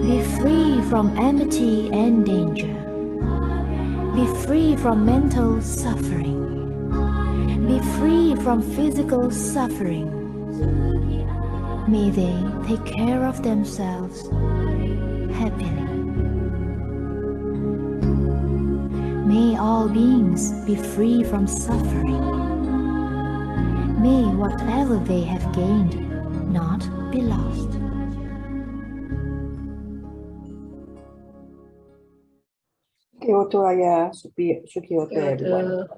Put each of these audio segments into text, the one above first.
Be free from enmity and danger. Be free from mental suffering. Be free from physical suffering. May they take care of themselves happily. May all beings be free from suffering. May whatever they have gained not be lost. Sukioto Ayah, Sukioto everyone.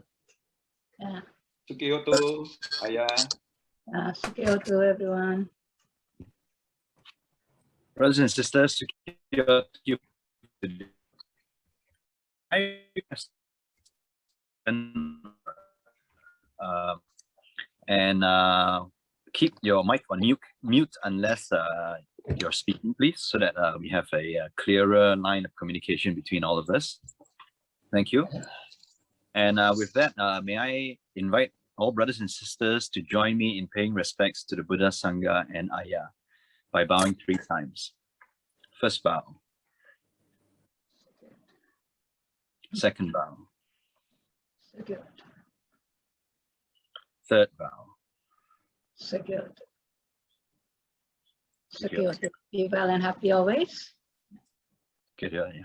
Yeah. Sukioto, Ayah. Sukioto everyone. Brothers and sisters, Sukioto. Keep your mic on mute unless you're speaking, please, so that we have a clearer line of communication between all of us. Thank you. And with that, may I invite all brothers and sisters to join me in paying respects to the Buddha, Sangha, and Ariya by bowing 3 times. First bow. Second bow. Third bow. Secure. Be well and happy always. Good, yeah.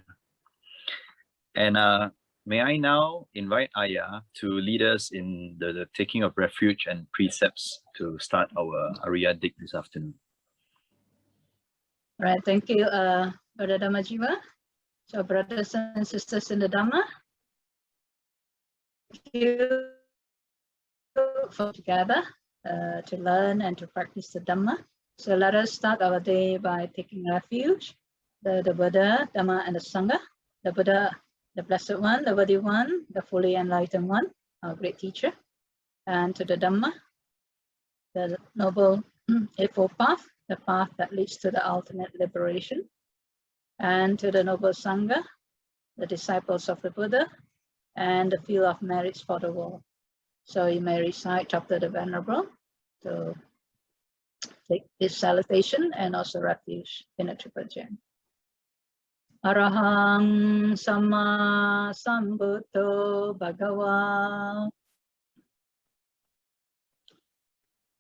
And may I now invite Ariya to lead us in the taking of refuge and precepts to start our Ariya Dig this afternoon. All right, thank you, Brother Dhammajiva. So, brothers and sisters in the Dhamma, thank you for together to learn and to practice the Dhamma. So let us start our day by taking refuge, the Buddha, Dhamma, and the Sangha. The Buddha, the Blessed One, the Worthy One, the fully enlightened one, our great teacher. And to the Dhamma, the Noble Eightfold Path, the path that leads to the ultimate liberation. And to the Noble Sangha, the disciples of the Buddha, and the field of merits for the world. So you may recite Chapter the Venerable to take this salutation and also refuge in a triple gem. Arahang Sama Sambuddho Bhagava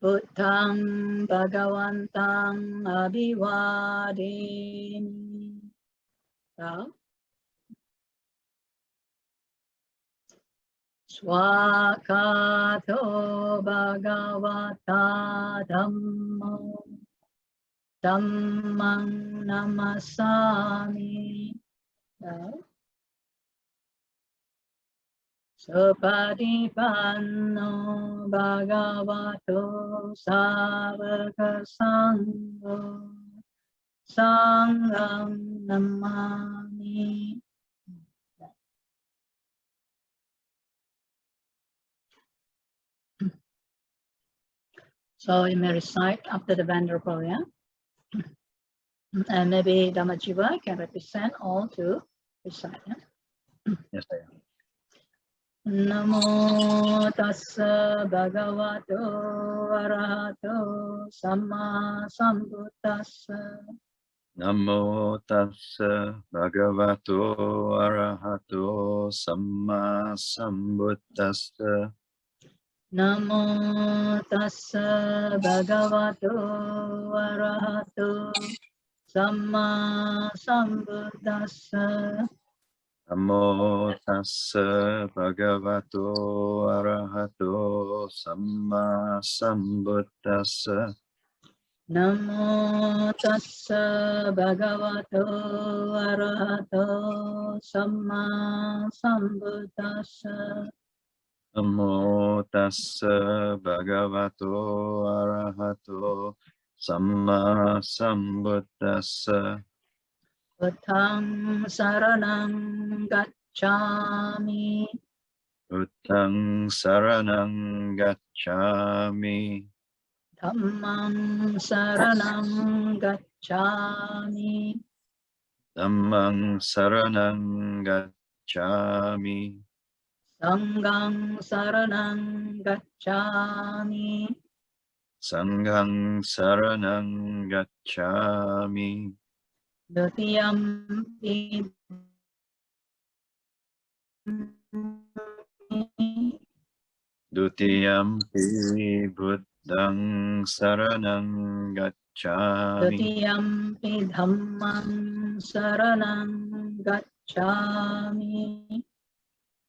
Buddhang Bhagavantang Abhivademi. Swakato Bhagavata Dhammo Dhammang Namasami. Supadipanno Bhagavato Savaka Sangho Sangham Namami. So you may recite after the Venerable, yeah? And maybe Dhammajiva can represent all to recite, yeah? Yes, I am. Namo tassa bhagavato arahato samma sambuddhassa. Namo tassa bhagavato arahato samma sambuddhassa. Namo tassa bhagavato arahato samma sambuddhassa. Namo tassa bhagavato arahato samma sambuddhassa. Namo tassa bhagavato arahato samma sambuddhassa. Namo tassa bhagavato arahato samma sambuddhassa. Buddhang saranang gacchami. Buddhang saranang gacchami. Dhammang saranang gacchami. Dhammang saranang gacchami. Sanghang saranang gacchami. Sanghang saranang gacchami. Dutiyampi Dutiyampi buddhang saranang gacchami. Dutiyampi dhammam saranam gacchami.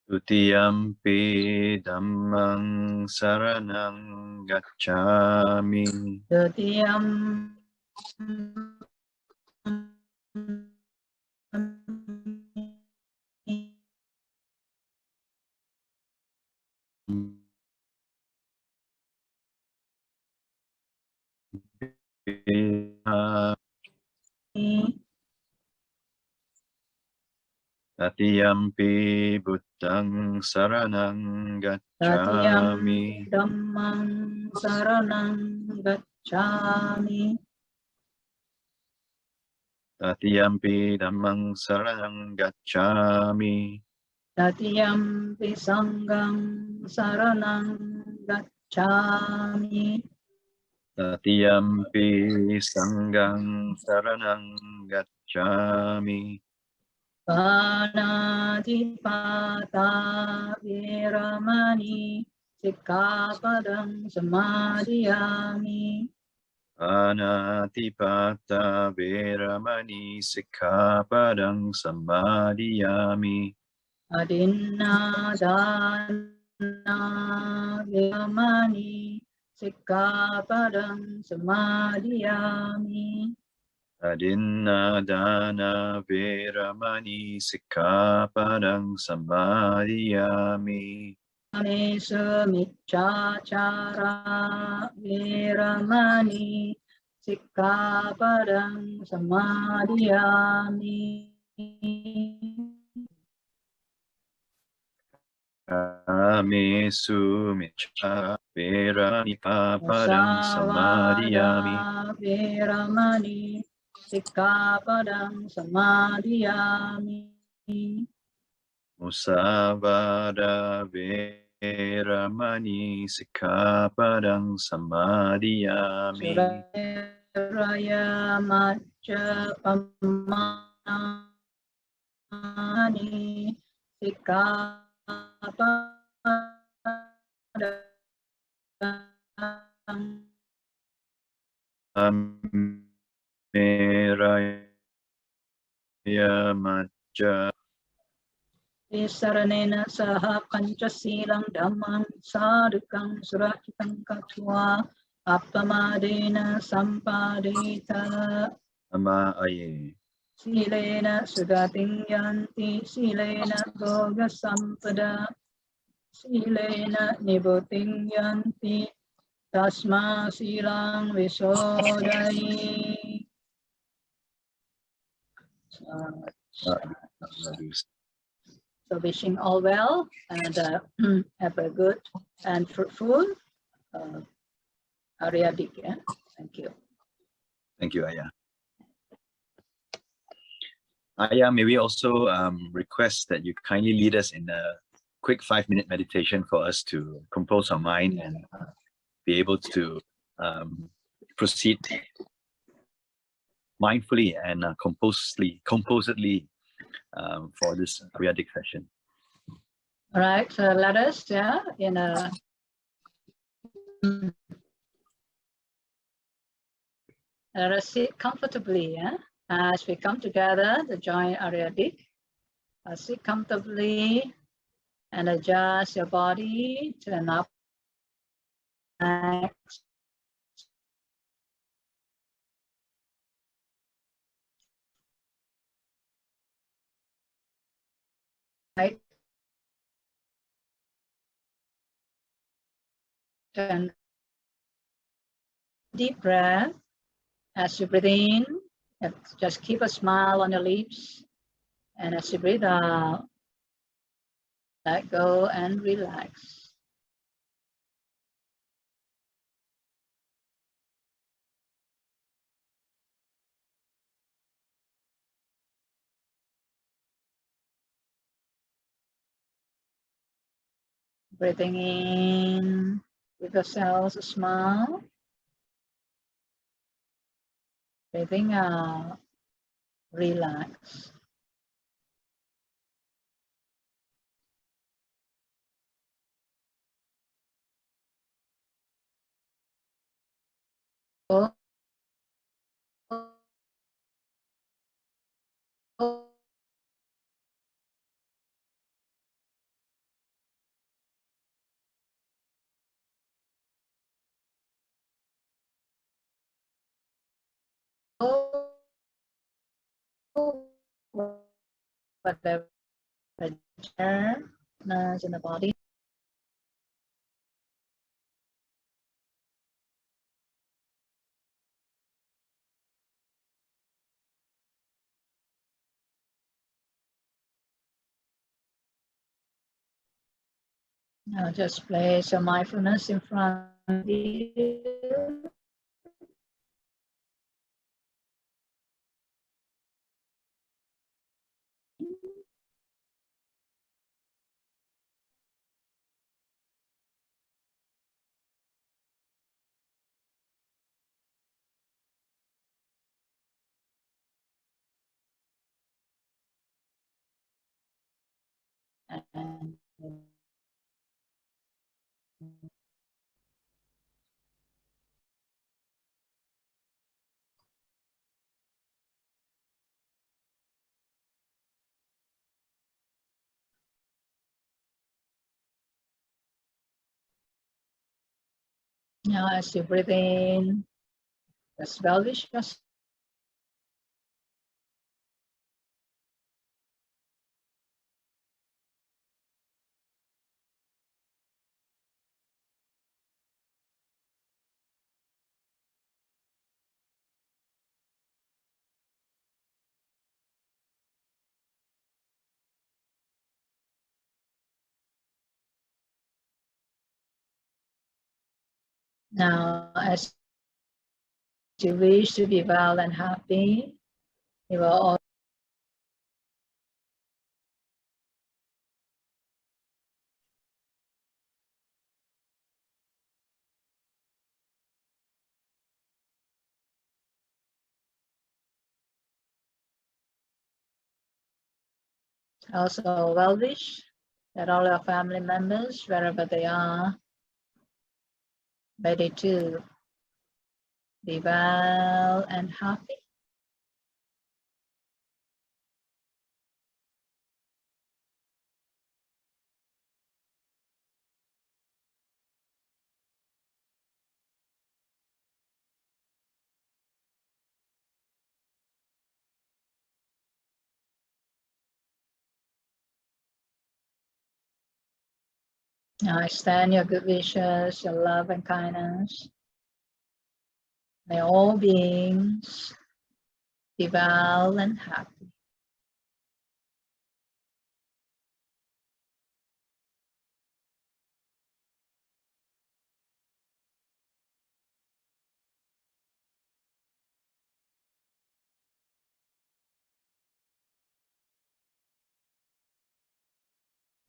Dutiyampi dhammang saranang gacchami. Dutiyam Tatiyampi buddhang saranang gacchami. Tatiyam dhammam saranam gacchami. Tatiyampi dhammang saranang gacchami. Tatiyampi sangham saranam gacchami. Tatiyampi sanghang saranang gacchami. Panatipata viramani sikkhapadam samadhiyami. Anatipata veramani sikkhapadang samadhiyami. Adinadana viramani sikkhapadam samadhiyami. Adinadana veramani sikkhapadang samadhiyami. Anesu miccācara viramani sikkhapadam samadhiyami. Kamesu micca veramani padang samadhiyami. Viramani sikkhapadam samadhiyami. Musavada veramani sikkhapadang samadhiyami. Suraya macca pamani sikkhapadam Ameraya macca Saranena saha panchasilang dhammam sadhukam surakitam katva appamadena sampadeta ama aye. silena sugating yanti silena bhoga sampada silena nibuting yanti tasma silang visodai. So wishing all well and have a good and fruitful Ariya. Yeah? Thank you. Thank you, Ayah. Ayah, may we also request that you kindly lead us in a quick 5-minute meditation for us to compose our mind and be able to proceed mindfully and composedly for this periodic session. All right, so let us, let us sit comfortably, as we come together to join Ariya. Sit comfortably and adjust your body to an up. Right. And deep breath as you breathe in, just keep a smile on your lips, and as you breathe out, let go and relax. Breathing in, give yourselves a smile. Breathing out, relax. Whatever in the body. Now just place your mindfulness in front of you. And now as you breathe in, just establish yourself. Now as you wish to be well and happy, you will also well wish that all your family members, wherever they are, ready to be well and happy. Now extend your good wishes, your love and kindness. May all beings be well and happy.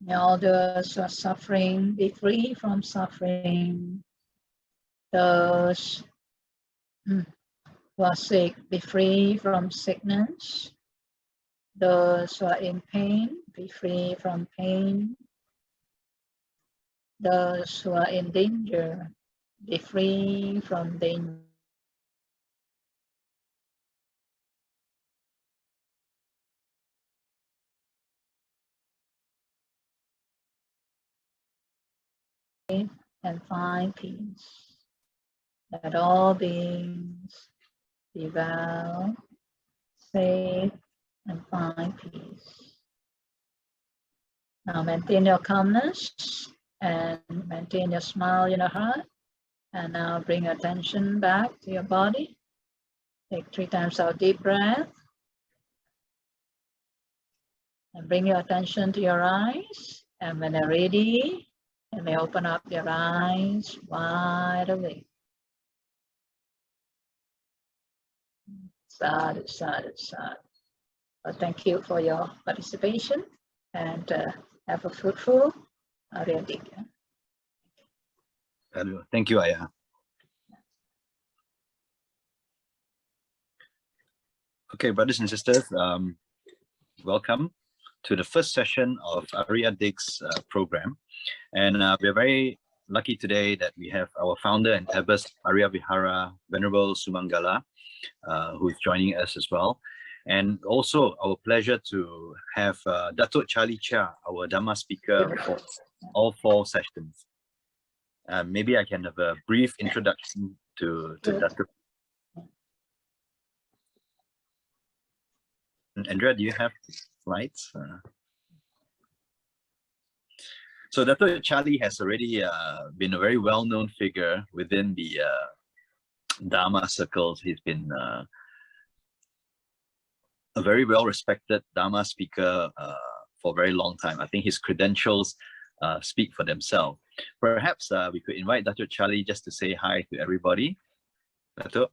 May all those who are suffering be free from suffering. Those who are sick be free from sickness. Those who are in pain be free from pain. Those who are in danger be free from danger. And find peace. Let all beings be well, safe, and find peace. Now maintain your calmness and maintain your smile in your heart. And now bring your attention back to your body. Take 3 times out deep breath. And bring your attention to your eyes. And when you're ready, you may open up your eyes wide awake. Sadhu, sadhu, sadhu. Well, thank you for your participation and have a fruitful Ariya. Thank you, Ayah. Okay, brothers and sisters, welcome to the first session of Ariya D.I.G's program. And we're very lucky today that we have our founder and abbess, Ariya Vihara, Venerable Sumangala, who is joining us as well. And also our pleasure to have Datuk Chia, our Dhamma speaker for all 4 sessions. Maybe I can have a brief introduction to Datuk. Andrea, do you have slides? So Datuk Charlie has already been a very well-known figure within the Dhamma circles. He's been a very well-respected Dhamma speaker for a very long time. I think his credentials speak for themselves. Perhaps we could invite Datuk Charlie just to say hi to everybody. Datuk.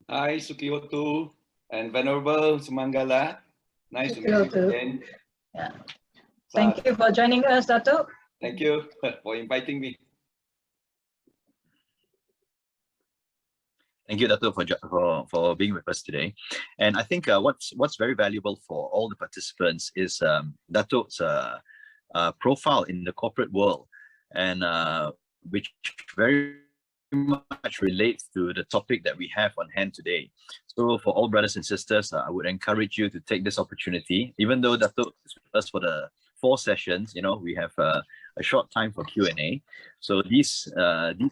Hi, Sukhihoto and Venerable Sumangala. Nice to meet you again. Yeah. Thank you for joining us, Datuk. Thank you for inviting me. Thank you, Datuk, for being with us today. And I think what's very valuable for all the participants is Datuk's profile in the corporate world, and which very much relates to the topic that we have on hand today. So for all brothers and sisters, I would encourage you to take this opportunity. Even though Datuk is with us for the 4 sessions, you know, we have a short time for Q&A. So these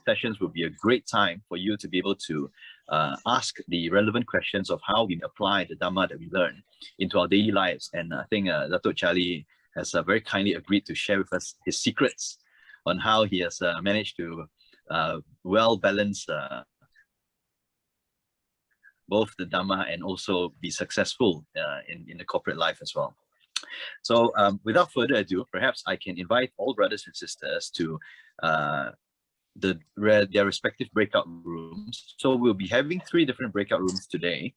sessions will be a great time for you to be able to ask the relevant questions of how we apply the Dhamma that we learn into our daily lives. And I think Datuk Charlie has very kindly agreed to share with us his secrets on how he has managed to well balance both the Dhamma and also be successful in the corporate life as well. So without further ado, perhaps I can invite all brothers and sisters to their respective breakout rooms. So we'll be having 3 different breakout rooms today,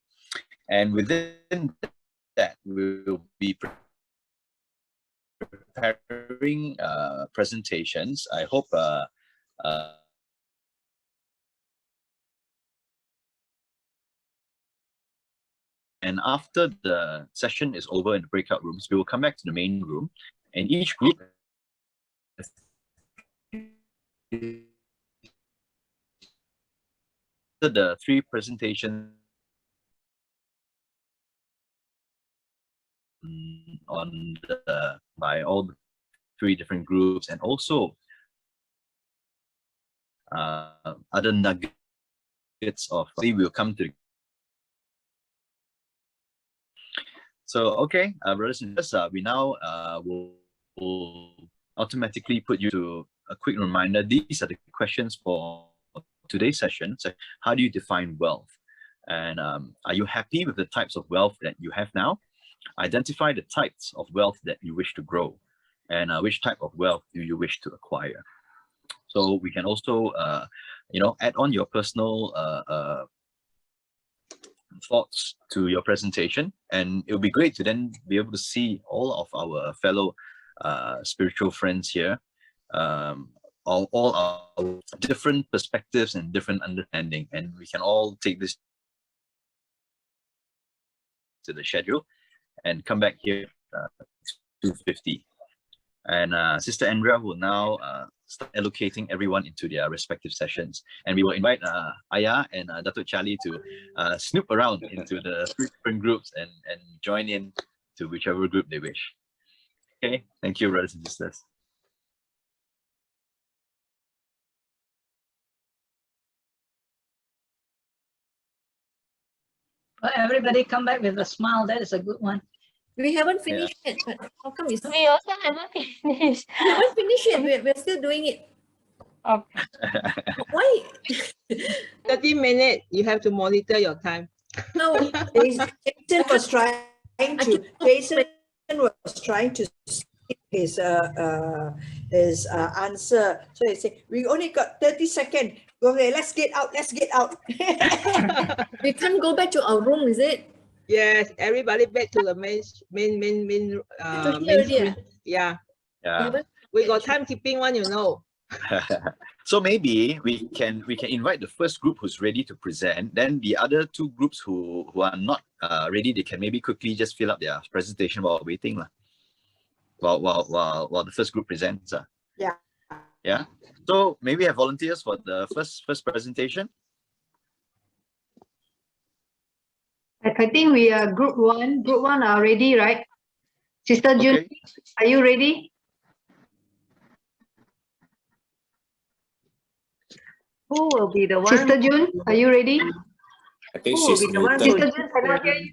and within that we'll be preparing presentations. I hope and after the session is over in the breakout rooms, we will come back to the main room, and each group the 3 presentations on by all the 3 different groups, and also other nuggets of we will come to. So okay, brothers and sisters, we now will automatically put you to a quick reminder. These are the questions for today's session. So how do you define wealth? And are you happy with the types of wealth that you have now? Identify the types of wealth that you wish to grow, and which type of wealth do you wish to acquire. So we can also, you know, add on your personal thoughts to your presentation, and it would be great to then be able to see all of our fellow spiritual friends here, all our different perspectives and different understanding, and we can all take this to the schedule and come back here 2:50. And Sister Andrea will now start allocating everyone into their respective sessions. And we will invite Aya and Datuk Charlie to snoop around into the 3 different groups and join in to whichever group they wish. Okay, thank you, brothers and sisters. Well, everybody come back with a smile. That is a good one. We haven't finished it, but how come it's We also haven't finished. we haven't finished it? We're still doing it. Okay. Why? 30 minutes, you have to monitor your time. No, Jason was trying to skip his answer. So he said, we only got 30 seconds. Okay, let's get out. we can't go back to our room, is it? Yes, everybody back to the main screen. Yeah. We got timekeeping one, you know. So maybe we can invite the first group who's ready to present, then the other 2 groups who are not ready, they can maybe quickly just fill up their presentation while waiting, while the first group presents. Yeah. Yeah. So maybe have volunteers for the first presentation. I think we are group one. Group one are ready, right? Sister June, Okay. are you ready? Who will be the one? Sister June, are you ready? I think Who will she's be the one muted. Sister June, cannot hear you.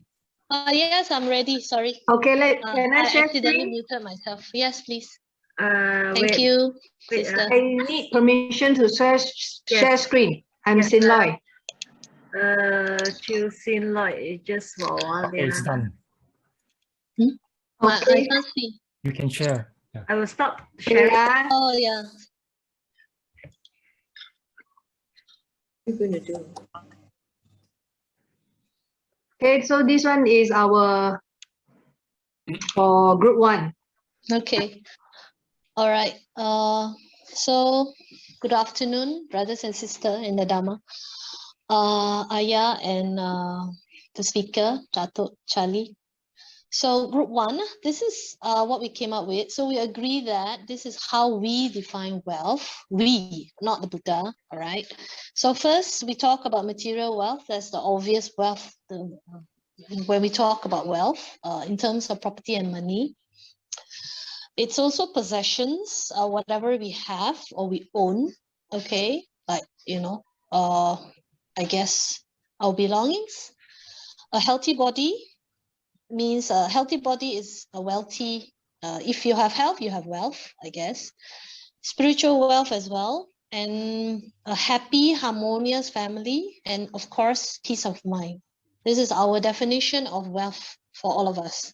Yes, I'm ready. Sorry. Okay, can I I share accidentally screen? muted myself. Yes, please. Wait, Thank you, wait, sister. I need permission to share screen. I'm Yes, Sin Loy. Choosing Lloyd, just for a while. Okay, it's done. I Okay. can't see. You can share. Yeah. I will stop Okay, sharing. Oh, yeah. What are you going to do? Okay, so this one is our for group one. Okay. All right. So good afternoon, brothers and sisters in the Dhamma. Ariya and the speaker, Datuk, Charlie. So group one, this is what we came up with. So we agree that this is how we define wealth. We, not the Buddha, all right? So first we talk about material wealth. That's the obvious wealth when we talk about wealth in terms of property and money. It's also possessions, whatever we have or we own, okay? Like, I guess our belongings. A healthy body means a healthy body is a wealthy, if you have health, you have wealth, I guess. Spiritual wealth as well, and a happy, harmonious family, and of course, peace of mind. This is our definition of wealth for all of us.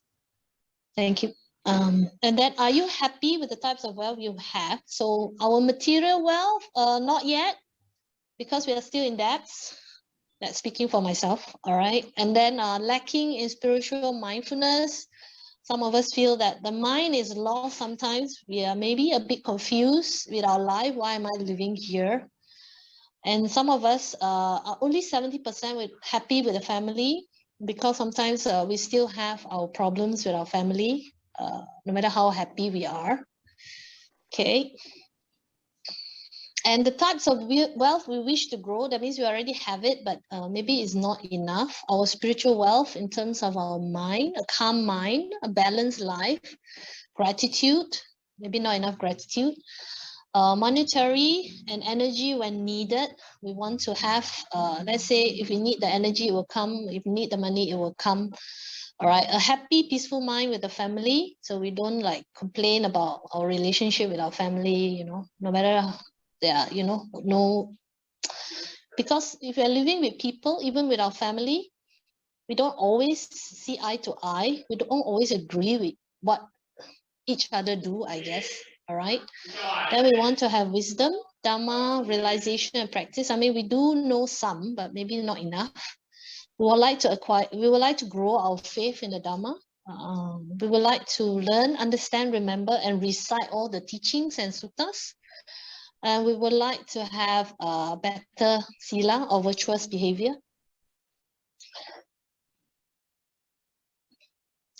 Thank you. And then, are you happy with the types of wealth you have? So our material wealth, not yet, because we are still in debts. That's speaking for myself, all right? And then lacking in spiritual mindfulness. Some of us feel that the mind is lost sometimes. We are maybe a bit confused with our life. Why am I living here? And some of us are only 70% happy with the family, because sometimes we still have our problems with our family, no matter how happy we are. Okay. And the types of wealth we wish to grow, that means we already have it, but maybe it's not enough. Our spiritual wealth in terms of our mind, a calm mind, a balanced life, gratitude, maybe not enough gratitude, monetary and energy when needed. We want to have, let's say, if we need the energy, it will come. If we need the money, it will come. All right, a happy, peaceful mind with the family. So we don't like complain about our relationship with our family, no matter no, because if we're living with people, even with our family, we don't always see eye to eye. We don't always agree with what each other do, I guess. All right. Then we want to have wisdom, Dhamma, realization and practice. I mean, we do know some, but maybe not enough. We would like to grow our faith in the Dhamma. We would like to learn, understand, remember, and recite all the teachings and suttas. And we would like to have a better sila or virtuous behavior.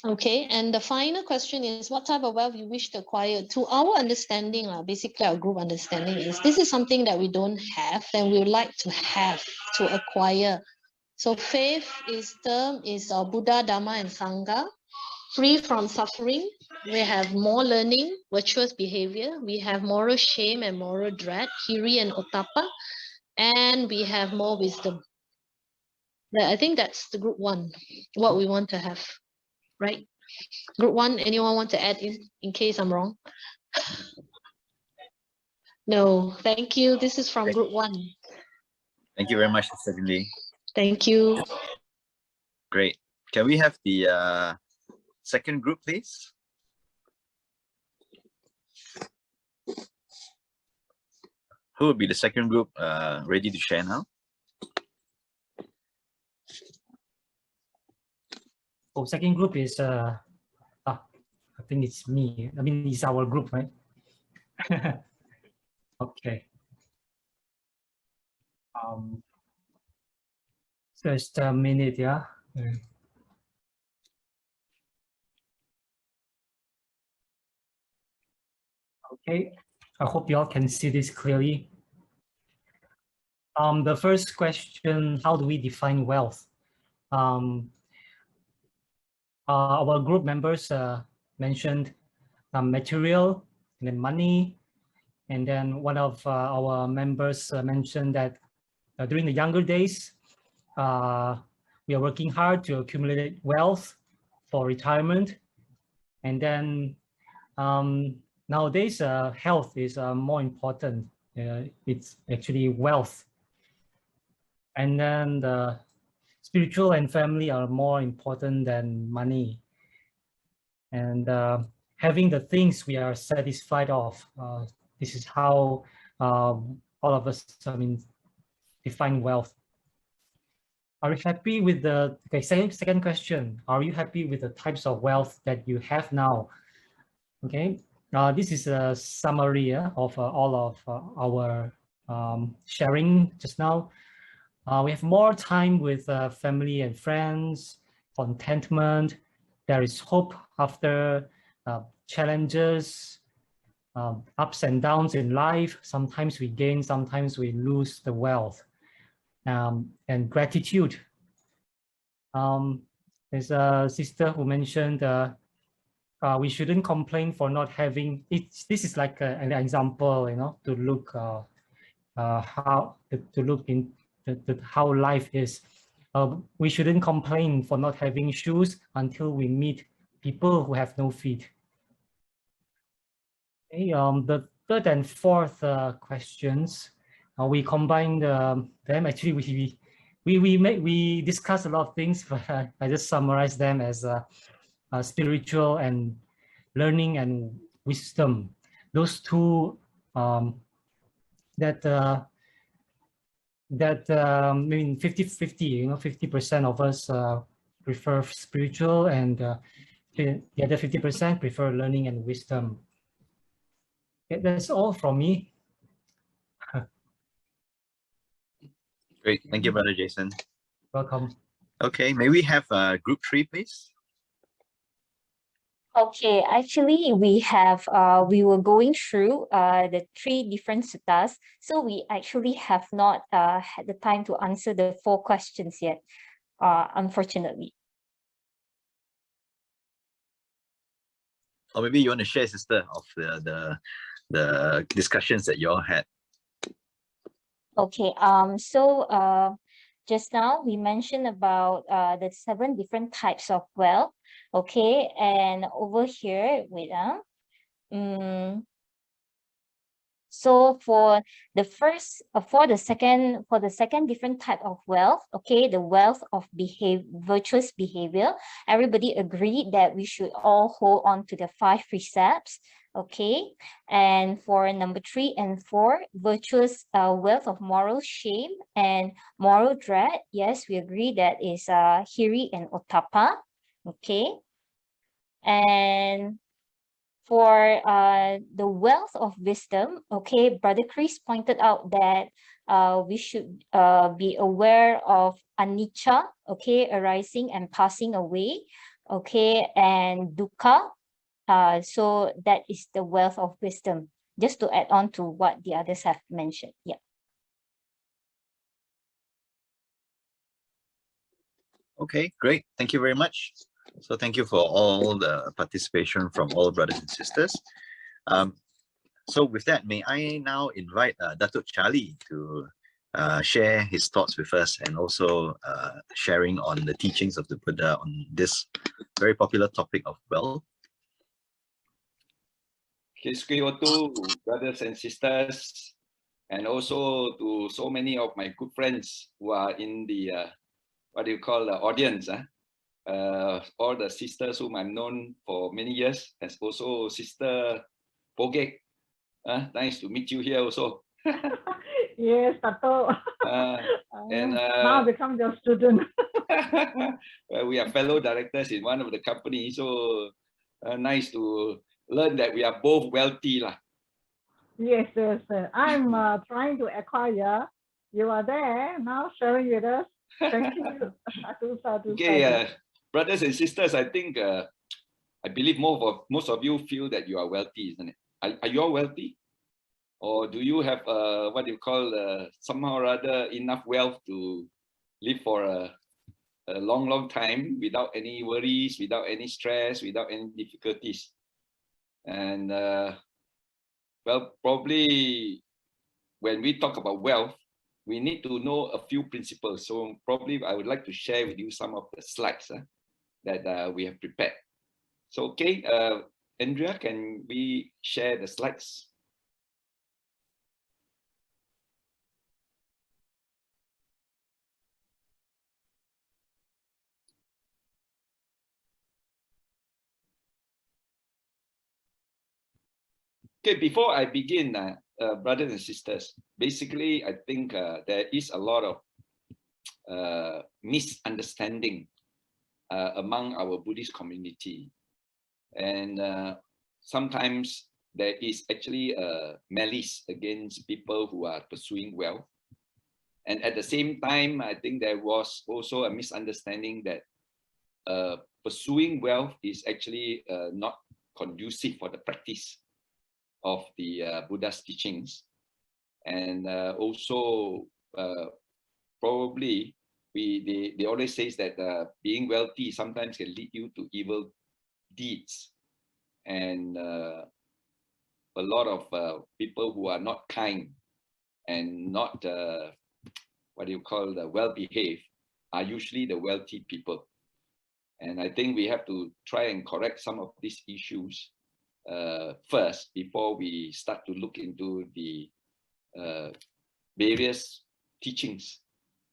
Okay, and the final question is, what type of wealth you wish to acquire? To our understanding, basically our group understanding is, this is something that we don't have and we would like to have, to acquire. So faith is Buddha, Dhamma, and Sangha. Free from suffering. We have more learning, virtuous behavior. We have moral shame and moral dread, hiri and otapa. And we have more wisdom. I think that's the group one, what we want to have, right? Group one, anyone want to add in case I'm wrong? No, thank you. This is from group one. Thank you very much, Sister Lee. Thank you. Great. Can we have the second group, please? Who will be the second group ready to share now? Oh, second group is I think it's me. I mean, it's our group, right? Okay. Just a minute, yeah. Okay, I hope you all can see this clearly. The first question, how do we define wealth? Our group members mentioned material and then money. And then one of our members mentioned that during the younger days, we are working hard to accumulate wealth for retirement. And then nowadays, health is more important. It's actually wealth. And then the spiritual and family are more important than money. And having the things we are satisfied of, this is how all of us, define wealth. Are you happy with the, okay, second question, are you happy with the types of wealth that you have now? Okay, this is a summary of all of our sharing just now. We have more time with family and friends, contentment. There is hope after challenges, ups and downs in life. Sometimes we gain, sometimes we lose the wealth. And gratitude. There's a sister who mentioned we shouldn't complain for not having it. This is like an example, to look how to look in how life is. We shouldn't complain for not having shoes until we meet people who have no feet. Okay, the third and fourth questions, we combined them. Actually, we discussed a lot of things, but I just summarized them as spiritual and learning and wisdom. Those two that I mean 50-50, 50% of us prefer spiritual, and the other 50% prefer learning and wisdom. Okay, that's all from me. Great, thank you, Brother Jason. Welcome. Okay, may we have group 3, please? Okay, actually we have we were going through the 3 different suttas, so we actually have not had the time to answer the 4 questions yet, unfortunately. Or maybe you want to share, sister, of the discussions that you all had. Okay, just now we mentioned about the 7 different types of wealth. Okay, and over here, wait, so for the second different type of wealth, okay, the wealth of virtuous behavior, everybody agreed that we should all hold on to the 5 precepts. Okay, and for number 3 and 4, virtuous wealth of moral shame and moral dread, yes, we agree that is hiri and ottappa. Okay, and for the wealth of wisdom, okay, Brother Chris pointed out that we should be aware of anicca, okay, arising and passing away, okay, and dukkha. So that is the wealth of wisdom, just to add on to what the others have mentioned. Yeah. Okay, great. Thank you very much. So thank you for all the participation from all brothers and sisters. So with that, may I now invite Datuk Charlie to share his thoughts with us, and also sharing on the teachings of the Buddha on this very popular topic of wealth. Okay, Sukiyotu, brothers and sisters, and also to so many of my good friends who are in the what do you call the audience, all the sisters whom I've known for many years, as also Sister Pogek. Nice to meet you here also. Yes, Datuk. And now become your student. Well, we are fellow directors in one of the companies, so nice to learn that we are both wealthy lah. Yes, yes. I'm trying to acquire. You are there now sharing with us. Thank you. Okay, brothers and sisters, I think I believe most of you feel that you are wealthy, isn't it? are you all wealthy? Or do you have what you call somehow or other enough wealth to live for a long time without any worries, without any stress, without any difficulties? And well, probably when we talk about wealth, we need to know a few principles. So probably I would like to share with you some of the slides that we have prepared. So, okay, Andrea, can we share the slides? Okay, before I begin, brothers and sisters, basically, I think there is a lot of misunderstanding among our Buddhist community. And sometimes there is actually a malice against people who are pursuing wealth. And at the same time, I think there was also a misunderstanding that pursuing wealth is actually not conducive for the practice of the Buddha's teachings. And also probably they always say that being wealthy sometimes can lead you to evil deeds. And a lot of people who are not kind and not what do you call well-behaved are usually the wealthy people. And I think we have to try and correct some of these issues first before we start to look into the various teachings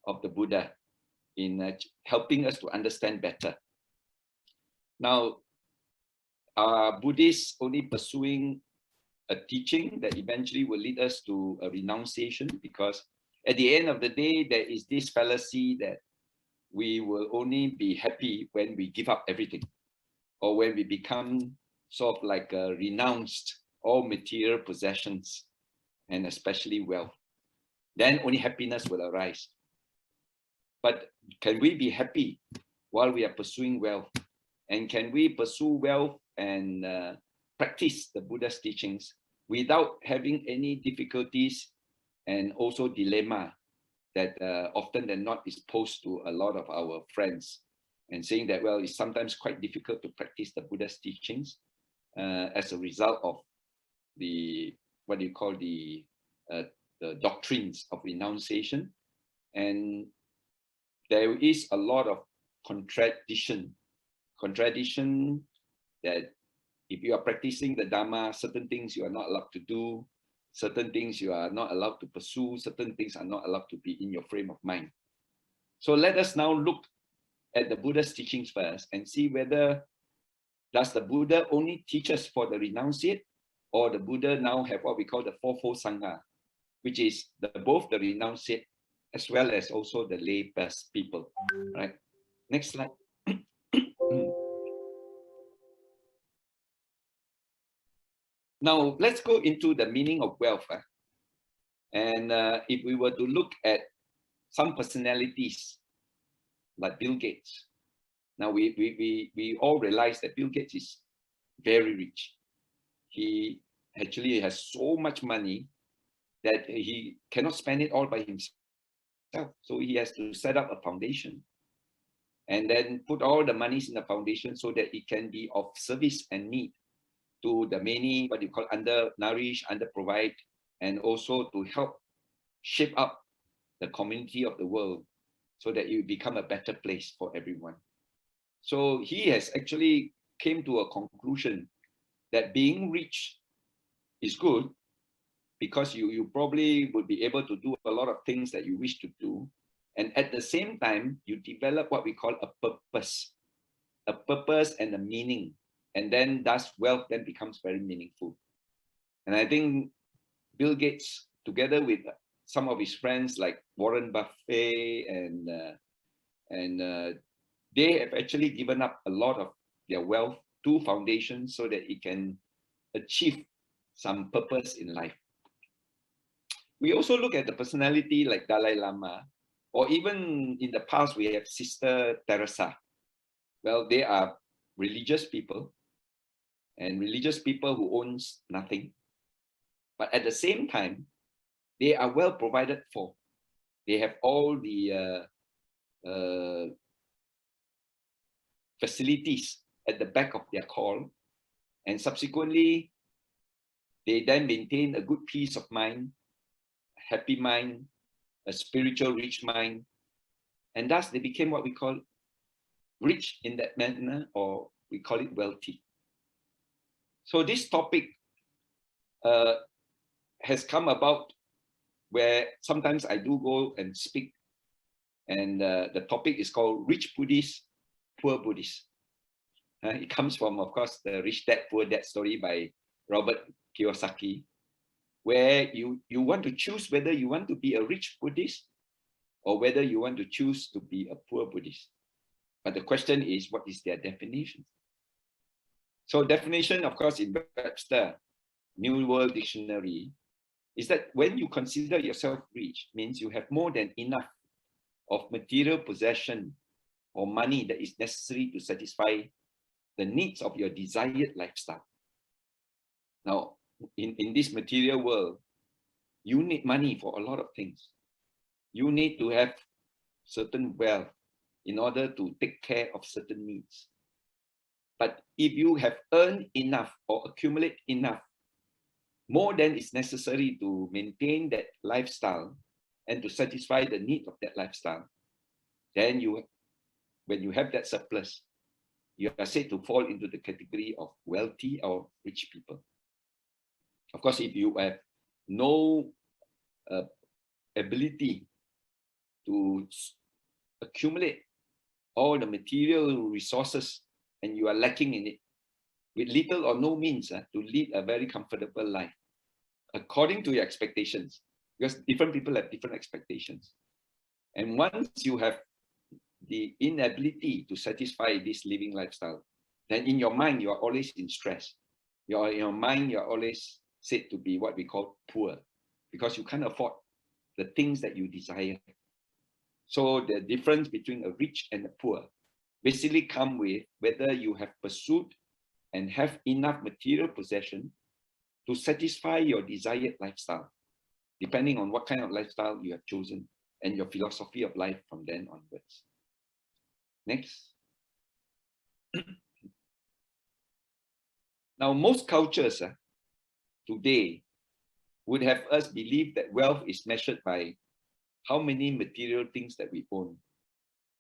of the Buddha in helping us to understand better. Now, are Buddhists only pursuing a teaching that eventually will lead us to a renunciation? Because at the end of the day, there is this fallacy that we will only be happy when we give up everything, or when we become sort of like renounced all material possessions, and especially wealth. Then only happiness will arise. But can we be happy while we are pursuing wealth? And can we pursue wealth and practice the Buddha's teachings without having any difficulties and also dilemma that often than not is posed to a lot of our friends, and saying that, well, it's sometimes quite difficult to practice the Buddha's teachings as a result of the, what do you call, the doctrines of renunciation. And there is a lot of contradiction that if you are practicing the Dhamma, certain things you are not allowed to do, certain things you are not allowed to pursue, certain things are not allowed to be in your frame of mind. So let us now look at the Buddha's teachings first and see whether does the Buddha only teach us for the renunciate, or the Buddha now have what we call the fourfold Sangha, which is both the renunciate as well as also the lay people, right? Next slide. Now, let's go into the meaning of wealth. And if we were to look at some personalities like Bill Gates, now we all realize that Bill Gates is very rich. He actually has so much money that he cannot spend it all by himself. So he has to set up a foundation and then put all the monies in the foundation so that it can be of service and need to the many, what you call, undernourished, underprovide, and also to help shape up the community of the world so that it will become a better place for everyone. So he has actually came to a conclusion that being rich is good because you probably would be able to do a lot of things that you wish to do. And at the same time, you develop what we call a purpose and a meaning. And then thus wealth then becomes very meaningful. And I think Bill Gates, together with some of his friends like Warren Buffett and they have actually given up a lot of their wealth to foundations so that it can achieve some purpose in life. We also look at the personality like Dalai Lama, or even in the past we have Sister Teresa. Well, they are religious people, and religious people who owns nothing. But at the same time, they are well provided for. They have all the facilities at the back of their call, and subsequently, they then maintain a good peace of mind, a happy mind, a spiritual rich mind, and thus they became what we call rich in that manner, or we call it wealthy. So this topic has come about where sometimes I do go and speak, and the topic is called Rich Buddhist, Poor Buddhist. It comes from, of course, the Rich Dad, Poor Dad story by Robert Kiyosaki, where you want to choose whether you want to be a rich Buddhist or whether you want to choose to be a poor Buddhist. But the question is, what is their definition? So definition, of course, in Webster, New World Dictionary, is that when you consider yourself rich, means you have more than enough of material possession or money that is necessary to satisfy the needs of your desired lifestyle. Now, in this material world, you need money for a lot of things. You need to have certain wealth in order to take care of certain needs. But if you have earned enough or accumulate enough, more than is necessary to maintain that lifestyle and to satisfy the need of that lifestyle, then when you have that surplus, you are said to fall into the category of wealthy or rich people. Of course, if you have no ability to accumulate all the material resources and you are lacking in it, with little or no means to lead a very comfortable life, according to your expectations, because different people have different expectations. And once you have the inability to satisfy this living lifestyle, then in your mind, you are always in stress. In your mind, you're always said to be what we call poor, because you can't afford the things that you desire. So the difference between a rich and a poor basically come with whether you have pursued and have enough material possession to satisfy your desired lifestyle, depending on what kind of lifestyle you have chosen and your philosophy of life from then onwards. Next. Now, most cultures today would have us believe that wealth is measured by how many material things that we own.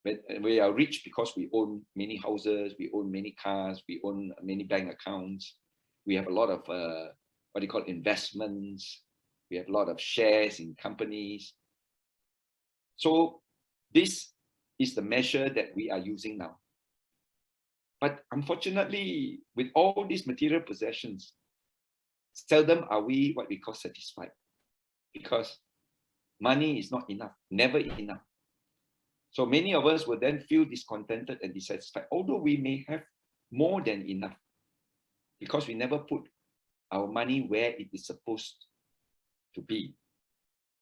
But we are rich because we own many houses, we own many cars, we own many bank accounts, we have a lot of what you call investments, we have a lot of shares in companies. So this is the measure that we are using now. But unfortunately, with all these material possessions, seldom are we what we call satisfied, because money is not enough, never enough. So many of us will then feel discontented and dissatisfied, although we may have more than enough, because we never put our money where it is supposed to be.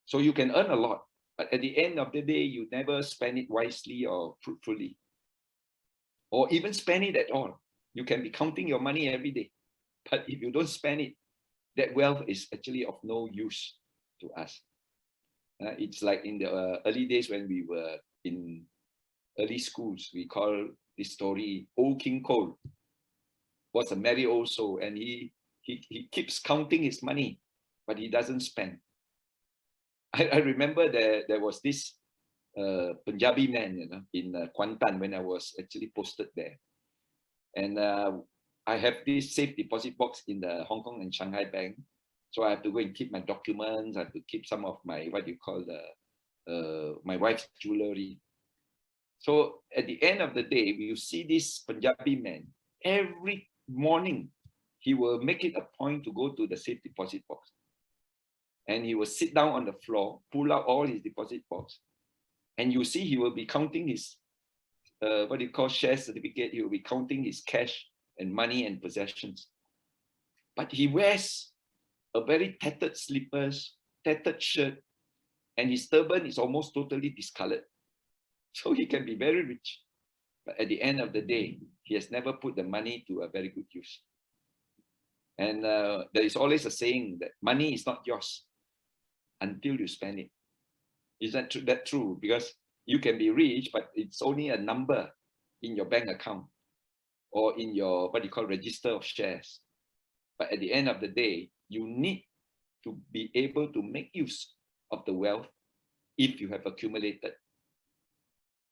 So you can earn a lot, but at the end of the day, you never spend it wisely or fruitfully, or even spend it at all. You can be counting your money every day, but if you don't spend it, that wealth is actually of no use to us. It's like in the early days when we were in early schools, we call this story Old King Cole was a merry old soul, and he keeps counting his money, but he doesn't spend. I remember there was this Punjabi man, in Kuantan when I was actually posted there, and I have this safe deposit box in the Hong Kong and Shanghai bank, so I have to go and keep my documents. I have to keep some of my what you call my wife's jewelry. So at the end of the day, you see this Punjabi man every morning. He will make it a point to go to the safe deposit box, and he will sit down on the floor, pull out all his deposit box, and you see he will be counting his what you call share certificate. He will be counting his cash and money and possessions. But he wears a very tattered slippers, tattered shirt, and his turban is almost totally discolored. So he can be very rich, but at the end of the day, he has never put the money to a very good use. And there is always a saying that money is not yours until you spend it. Is that true? Because you can be rich, but it's only a number in your bank account or in your, what you call, register of shares. But at the end of the day, you need to be able to make use of the wealth if you have accumulated.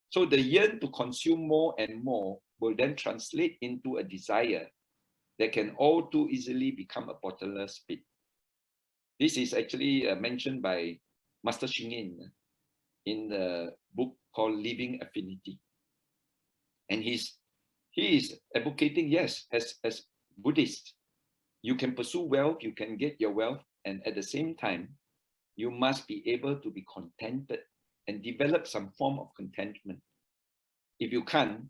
So the yearn to consume more and more will then translate into a desire that can all too easily become a bottomless pit. This is actually mentioned by Master Ching Yin in the book called Living Affinity. And he is advocating, yes, as Buddhist, you can pursue wealth, you can get your wealth, and at the same time, you must be able to be contented and develop some form of contentment. If you can't,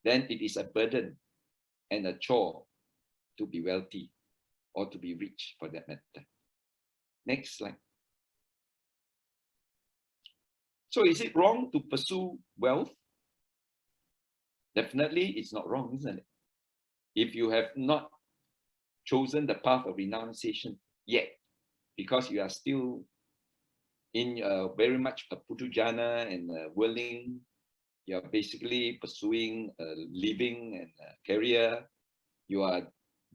then it is a burden and a chore to be wealthy or to be rich for that matter. Next slide. So is it wrong to pursue wealth? Definitely it's not wrong, isn't it? If you have not chosen the path of renunciation yet, because you are still in very much a putujana and willing, you are basically pursuing a living and a career. You are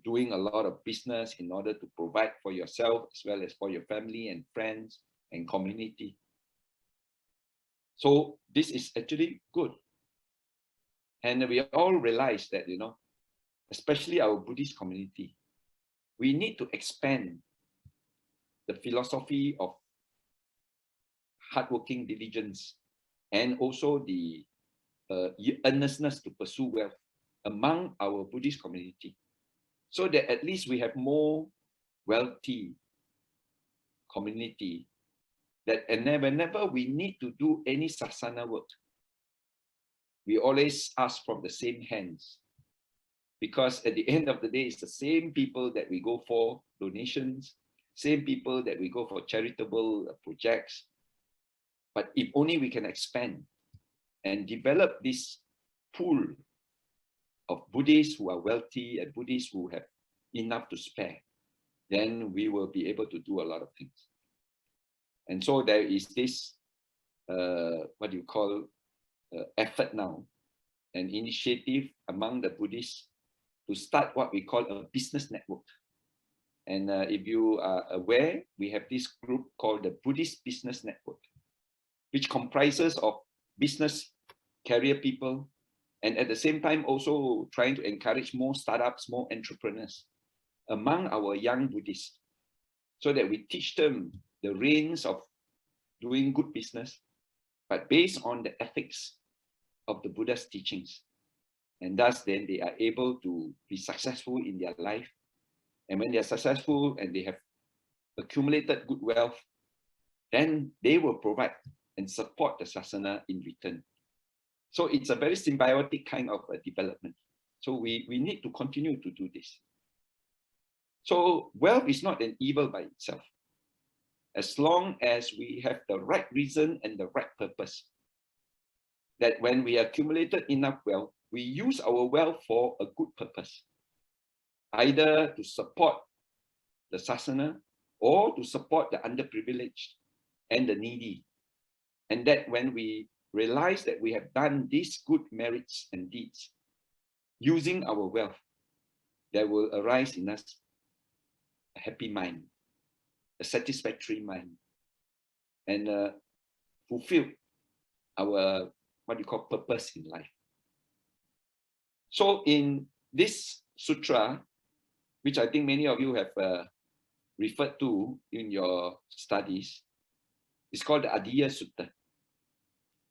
doing a lot of business in order to provide for yourself as well as for your family and friends and community. So this is actually good. And we all realize that, you know, especially our Buddhist community, we need to expand the philosophy of hardworking diligence and also the earnestness to pursue wealth among our Buddhist community, so that at least we have more wealthy community, that and whenever we need to do any sasana work, we always ask from the same hands, because at the end of the day, it's the same people that we go for donations, same people that we go for charitable projects. But if only we can expand and develop this pool of Buddhists who are wealthy and Buddhists who have enough to spare, then we will be able to do a lot of things. And so there is this, what do you call, effort now, an initiative among the Buddhists to start what we call a business network. And if you are aware, we have this group called the Buddhist Business Network, which comprises of business career people, and at the same time also trying to encourage more startups, more entrepreneurs among our young Buddhists, so that we teach them the reins of doing good business, but based on the ethics of the Buddha's teachings. And thus then they are able to be successful in their life. And when they are successful and they have accumulated good wealth, then they will provide and support the sasana in return. So it's a very symbiotic kind of a development. So we need to continue to do this. So wealth is not an evil by itself, as long as we have the right reason and the right purpose. That when we accumulated enough wealth, we use our wealth for a good purpose, either to support the sasana or to support the underprivileged and the needy. And that when we realize that we have done these good merits and deeds using our wealth, there will arise in us a happy mind, a satisfactory mind, and fulfill our, what you call, purpose in life. So in this sutra, which I think many of you have referred to in your studies, it's called the Adiya Sutra.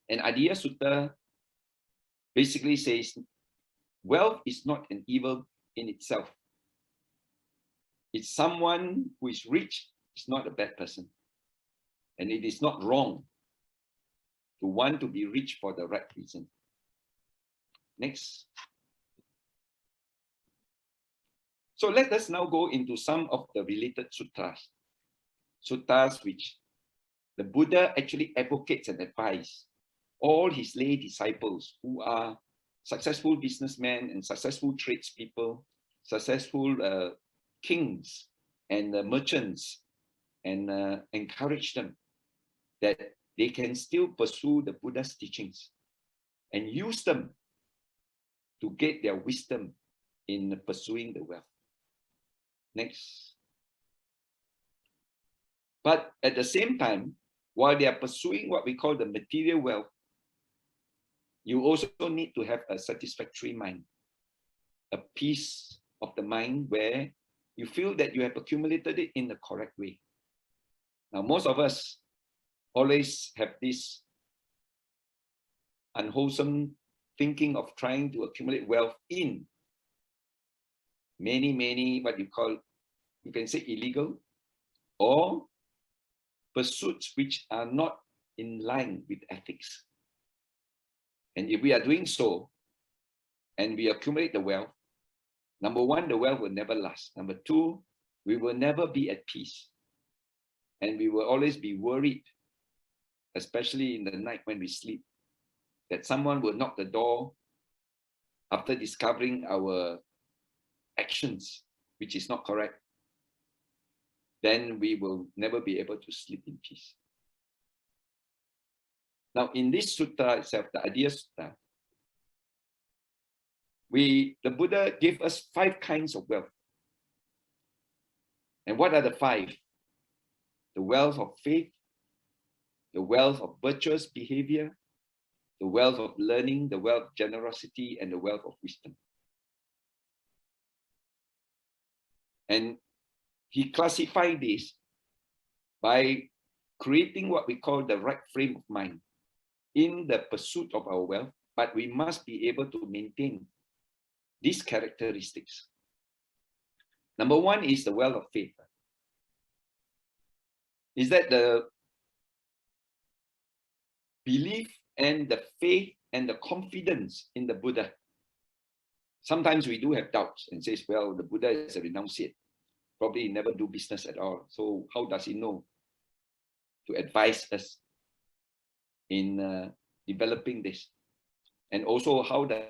And Adiya Sutra basically says, wealth is not an evil in itself. It's someone who is rich is not a bad person. And it is not wrong to want to be rich for the right reason. Next. So let us now go into some of the related sutras. Sutras which the Buddha actually advocates and advises all his lay disciples who are successful businessmen and successful tradespeople, successful kings and merchants and encourage them that they can still pursue the Buddha's teachings and use them to get their wisdom in pursuing the wealth. Next. But at the same time, while they are pursuing what we call the material wealth, you also need to have a satisfactory mind, a peace of the mind where you feel that you have accumulated it in the correct way. Now, most of us always have this unwholesome thinking of trying to accumulate wealth in many, what you can say illegal or pursuits which are not in line with ethics. And if we are doing so, and we accumulate the wealth, number one, the wealth will never last. Number two, we will never be at peace. And we will always be worried, especially in the night when we sleep, that someone will knock the door after discovering our actions, which is not correct. Then we will never be able to sleep in peace. Now, in this sutta itself, the Adiya Sutra, the Buddha gave us 5 kinds of wealth. And what are the 5? The wealth of faith, the wealth of virtuous behavior, the wealth of learning, the wealth of generosity, and the wealth of wisdom. And he classified this by creating what we call the right frame of mind in the pursuit of our wealth, but we must be able to maintain these characteristics. Number 1 is the wealth of faith. Is that the belief and the faith and the confidence in the Buddha. Sometimes we do have doubts and says, well, the Buddha is a renunciate. Probably never do business at all. So how does he know to advise us in developing this? And also how does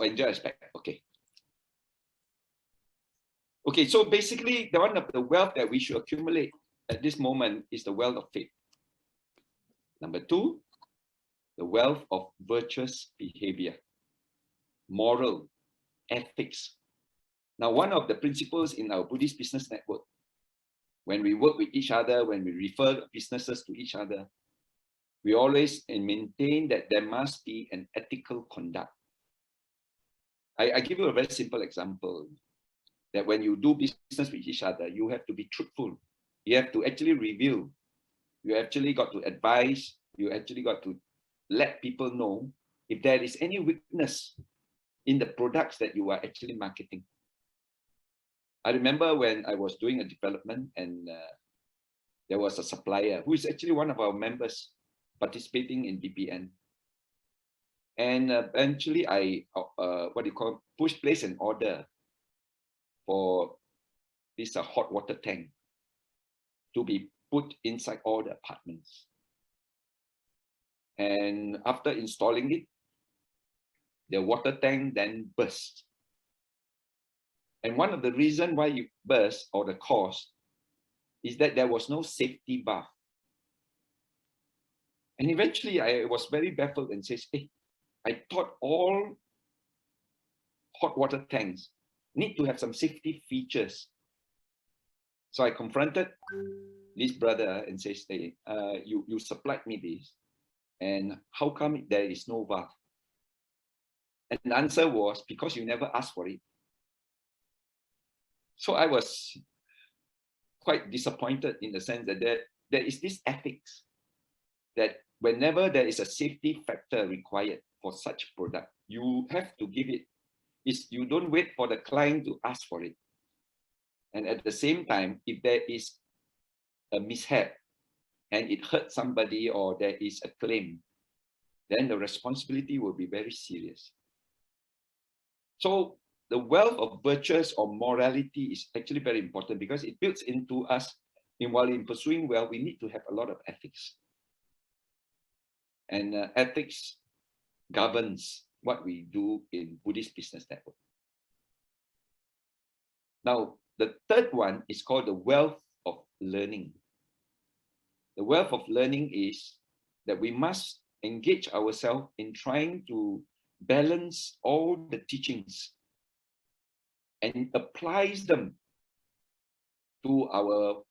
enjoy aspect? Okay. Okay, so basically, the one of the wealth that we should accumulate at this moment is the wealth of faith. Number 2, the wealth of virtuous behavior, moral, ethics. Now, one of the principles in our Buddhist business network, when we work with each other, when we refer businesses to each other, we always maintain that there must be an ethical conduct. I give you a very simple example, that when you do business with each other, you have to be truthful. You have to actually reveal. You actually got to advise. You actually got to let people know if there is any weakness in the products that you are actually marketing. I remember when I was doing a development and there was a supplier who is actually one of our members participating in BPN. And eventually I, place an order for this hot water tank to be put inside all the apartments. And after installing it, the water tank then burst. And one of the reasons why it burst, or the cause, is that there was no safety valve. And eventually I was very baffled and says, hey, I thought all hot water tanks need to have some safety features. So I confronted this brother and says, hey, you supplied me this, and how come there is no valve? And the answer was, because you never asked for it. So I was quite disappointed in the sense that there is this ethics that whenever there is a safety factor required for such product, you have to give it. You don't wait for the client to ask for it. And at the same time, if there is a mishap and it hurts somebody or there is a claim, then the responsibility will be very serious. So the wealth of virtues or morality is actually very important because it builds into us. And while in pursuing wealth, we need to have a lot of ethics. And ethics governs what we do in Buddhist Business Network. Now, the third one is called the wealth of learning. The wealth of learning is that we must engage ourselves in trying to balance all the teachings and applies them to our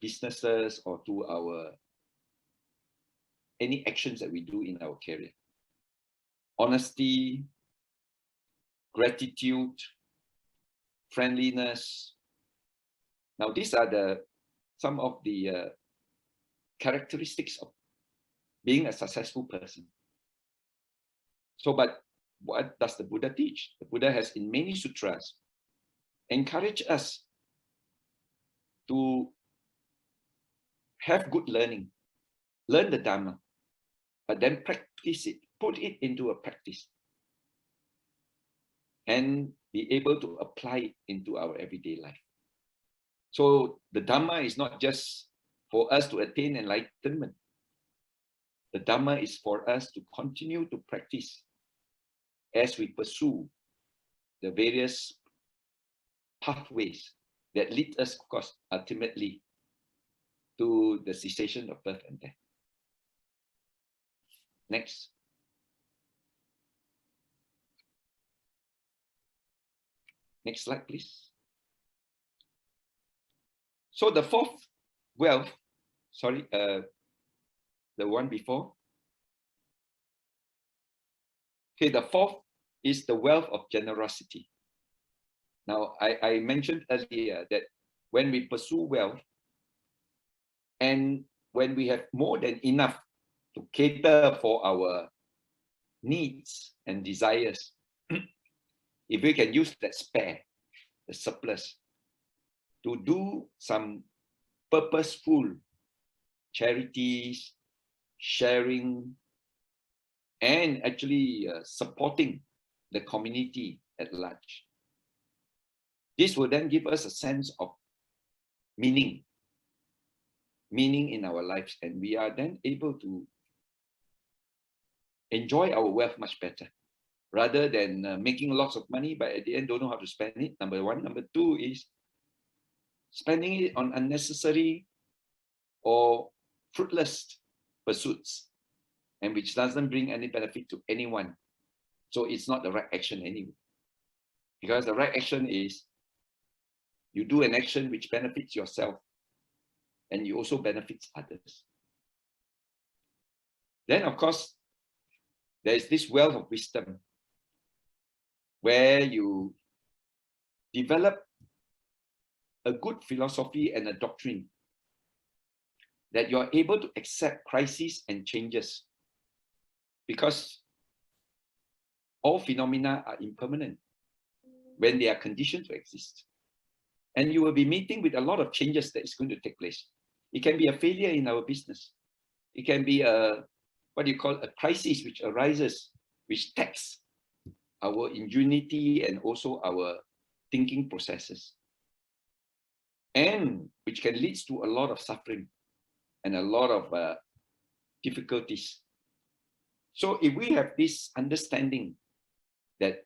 businesses or to our any actions that we do in our career. Honesty, gratitude, friendliness. Now, these are some of the characteristics of being a successful person. So, but what does the Buddha teach? The Buddha has in many sutras encouraged us to have good learning, learn the Dhamma, but then practice it, put it into a practice, and be able to apply it into our everyday life. So the Dhamma is not just for us to attain enlightenment. The Dhamma is for us to continue to practice as we pursue the various pathways that lead us, of course, ultimately to the cessation of birth and death. Next. Next slide, please. So the fourth wealth, sorry, the one before. Okay, the fourth is the wealth of generosity. Now, I mentioned earlier that when we pursue wealth and when we have more than enough to cater for our needs and desires, if we can use that spare, the surplus, to do some purposeful charities, sharing, and actually supporting the community at large. This will then give us a sense of meaning in our lives, and we are then able to enjoy our wealth much better, rather than making lots of money, but at the end don't know how to spend it, number one. Number two is spending it on unnecessary or fruitless pursuits, and which doesn't bring any benefit to anyone. So it's not the right action anyway. Because the right action is you do an action which benefits yourself and you also benefits others. Then, of course, there is this wealth of wisdom where you develop a good philosophy and a doctrine that you are able to accept crises and changes, because all phenomena are impermanent when they are conditioned to exist. And you will be meeting with a lot of changes that is going to take place. It can be a failure in our business. It can be a, what you call a crisis which arises, which taxes our ingenuity and also our thinking processes, and which can lead to a lot of suffering and a lot of difficulties. So if we have this understanding that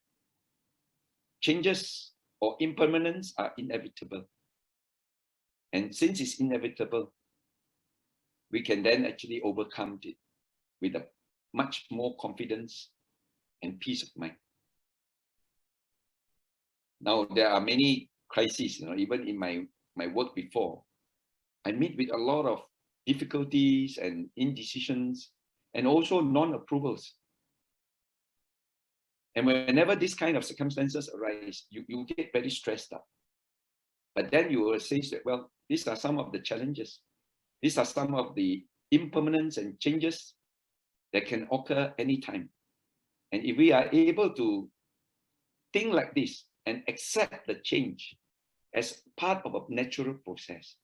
changes or impermanence are inevitable, and since it's inevitable, we can then actually overcome it with a much more confidence and peace of mind. Now, there are many crises, even in my work before, I meet with a lot of difficulties and indecisions and also non-approvals. And whenever this kind of circumstances arise, you get very stressed out. But then you will say that, well, these are some of the challenges. These are some of the impermanence and changes that can occur anytime. And if we are able to think like this and accept the change as part of a natural process,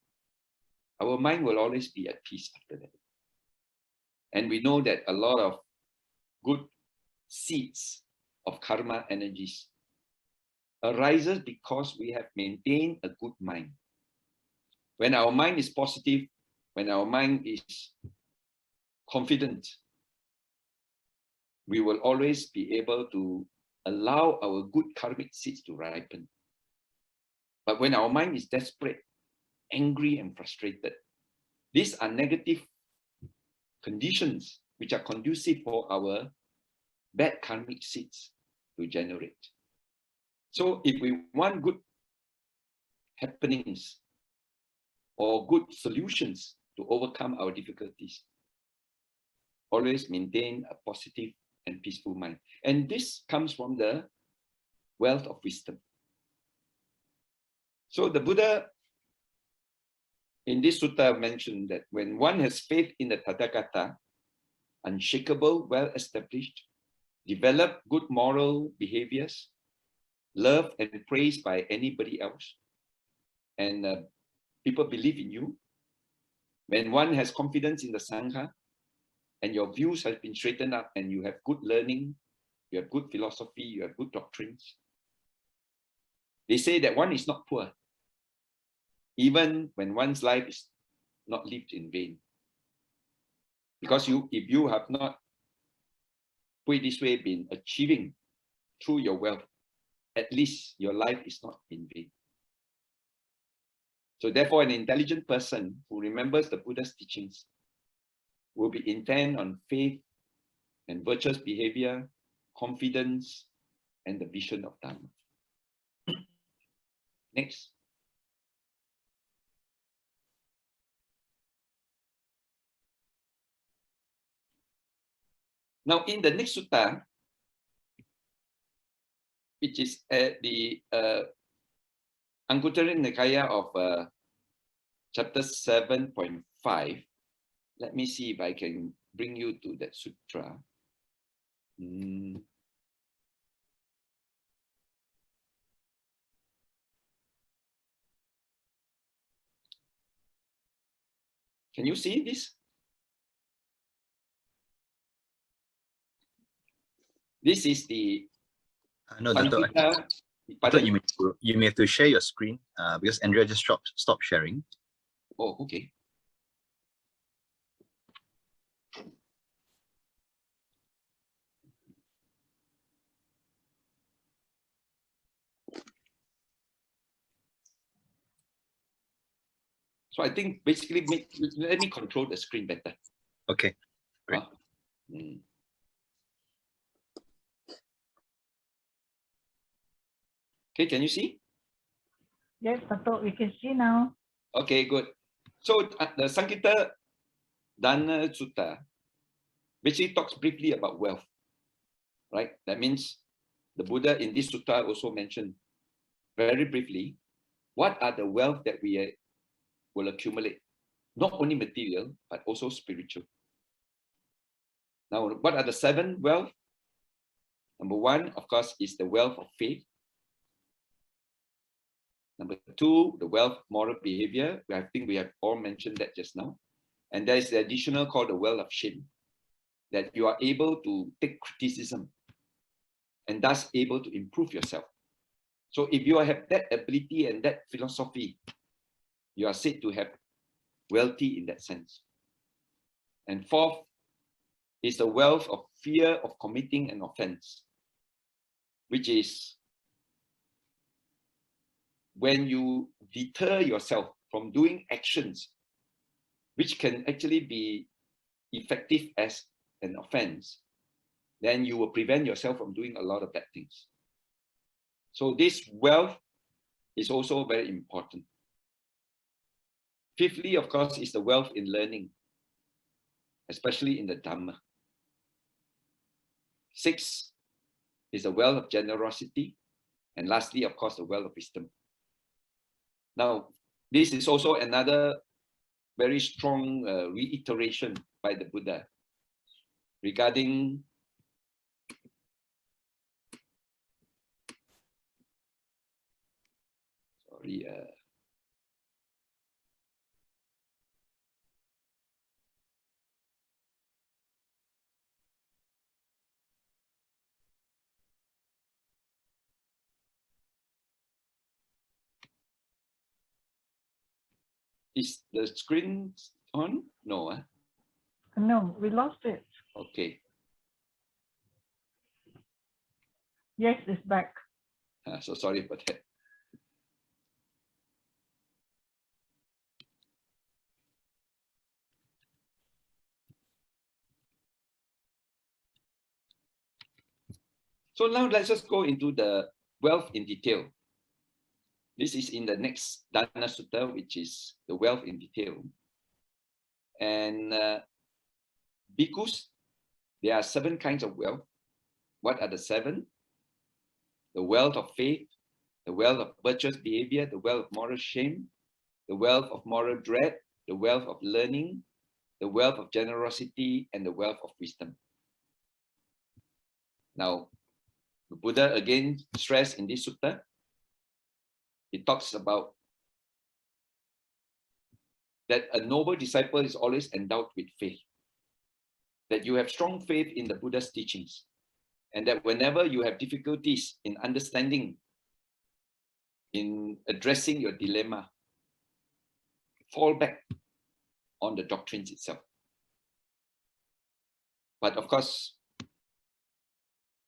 our mind will always be at peace after that. And we know that a lot of good seeds of karma energies arises because we have maintained a good mind. When our mind is positive, when our mind is confident, we will always be able to allow our good karmic seeds to ripen. But when our mind is desperate, angry and frustrated, these are negative conditions which are conducive for our bad karmic seeds to generate. So if we want good happenings or good solutions to overcome our difficulties, always maintain a positive and peaceful mind. And this comes from the wealth of wisdom. So the Buddha in this sutta mentioned that when one has faith in the Tathagata, unshakable, well-established, develop good moral behaviors, loved and praised by anybody else, and people believe in you, when one has confidence in the Sangha, and your views have been straightened up, and you have good learning, you have good philosophy, you have good doctrines, they say that one is not poor, even when one's life is not lived in vain. Because if you have not, put it this way, been achieving through your wealth, at least your life is not in vain. So therefore, an intelligent person who remembers the Buddha's teachings will be intent on faith and virtuous behavior, confidence, and the vision of Dhamma. Next. Now, in the next sutta, which is the Anguttara Nikaya of chapter 7.5, let me see if I can bring you to that sutra. Can you see this? This is the no, Datuk, I thought you may have to share your screen because Andrea just stopped sharing. Oh, okay. So I think basically, let me control the screen better. Okay, great. Okay, can you see? Yes, Datuk, we can see now. Okay, good. So the Sankita Dana Sutta basically talks briefly about wealth, right? That means the Buddha in this sutta also mentioned very briefly what are the wealth that we will accumulate, not only material, but also spiritual. Now, what are the 7 wealth? Number 1, of course, is the wealth of faith. Number 2, the wealth of moral behavior. I think we have all mentioned that just now. And there is the additional called the wealth of shame, that you are able to take criticism and thus able to improve yourself. So if you have that ability and that philosophy, you are said to have wealthy in that sense. And 4th is the wealth of fear of committing an offense, which is when you deter yourself from doing actions which can actually be effective as an offense, then you will prevent yourself from doing a lot of bad things. So this wealth is also very important. 5thly, of course, is the wealth in learning, especially in the Dhamma. 6th is the wealth of generosity. And lastly, of course, the wealth of wisdom. Now, this is also another very strong reiteration by the Buddha regarding Sorry. Is the screen on? No. No, we lost it. Okay. Yes, it's back. So sorry for that. So now let's just go into the wealth in detail. This is in the next Adiya Sutra, which is the wealth in detail. And bhikkhus, there are 7 kinds of wealth. What are the 7? The wealth of faith, the wealth of virtuous behavior, the wealth of moral shame, the wealth of moral dread, the wealth of learning, the wealth of generosity, and the wealth of wisdom. Now, the Buddha again stressed in this sutta, he talks about that a noble disciple is always endowed with faith, that you have strong faith in the Buddha's teachings, and that whenever you have difficulties in understanding, in addressing your dilemma, fall back on the doctrines itself. But of course,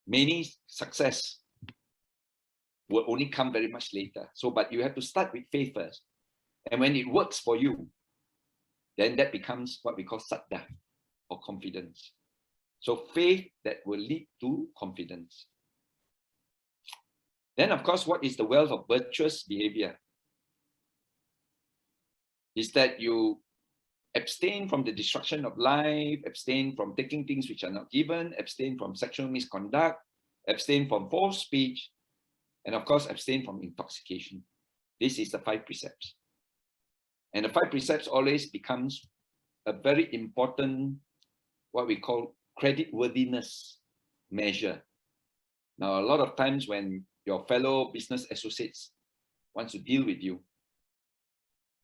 many success will only come very much later. So, but you have to start with faith first. And when it works for you, then that becomes what we call saddha, or confidence. So faith that will lead to confidence. Then, of course, what is the wealth of virtuous behavior? Is that you abstain from the destruction of life, abstain from taking things which are not given, abstain from sexual misconduct, abstain from false speech, and of course, abstain from intoxication. This is the 5 precepts. And the 5 precepts always becomes a very important, what we call creditworthiness measure. Now, a lot of times when your fellow business associates wants to deal with you,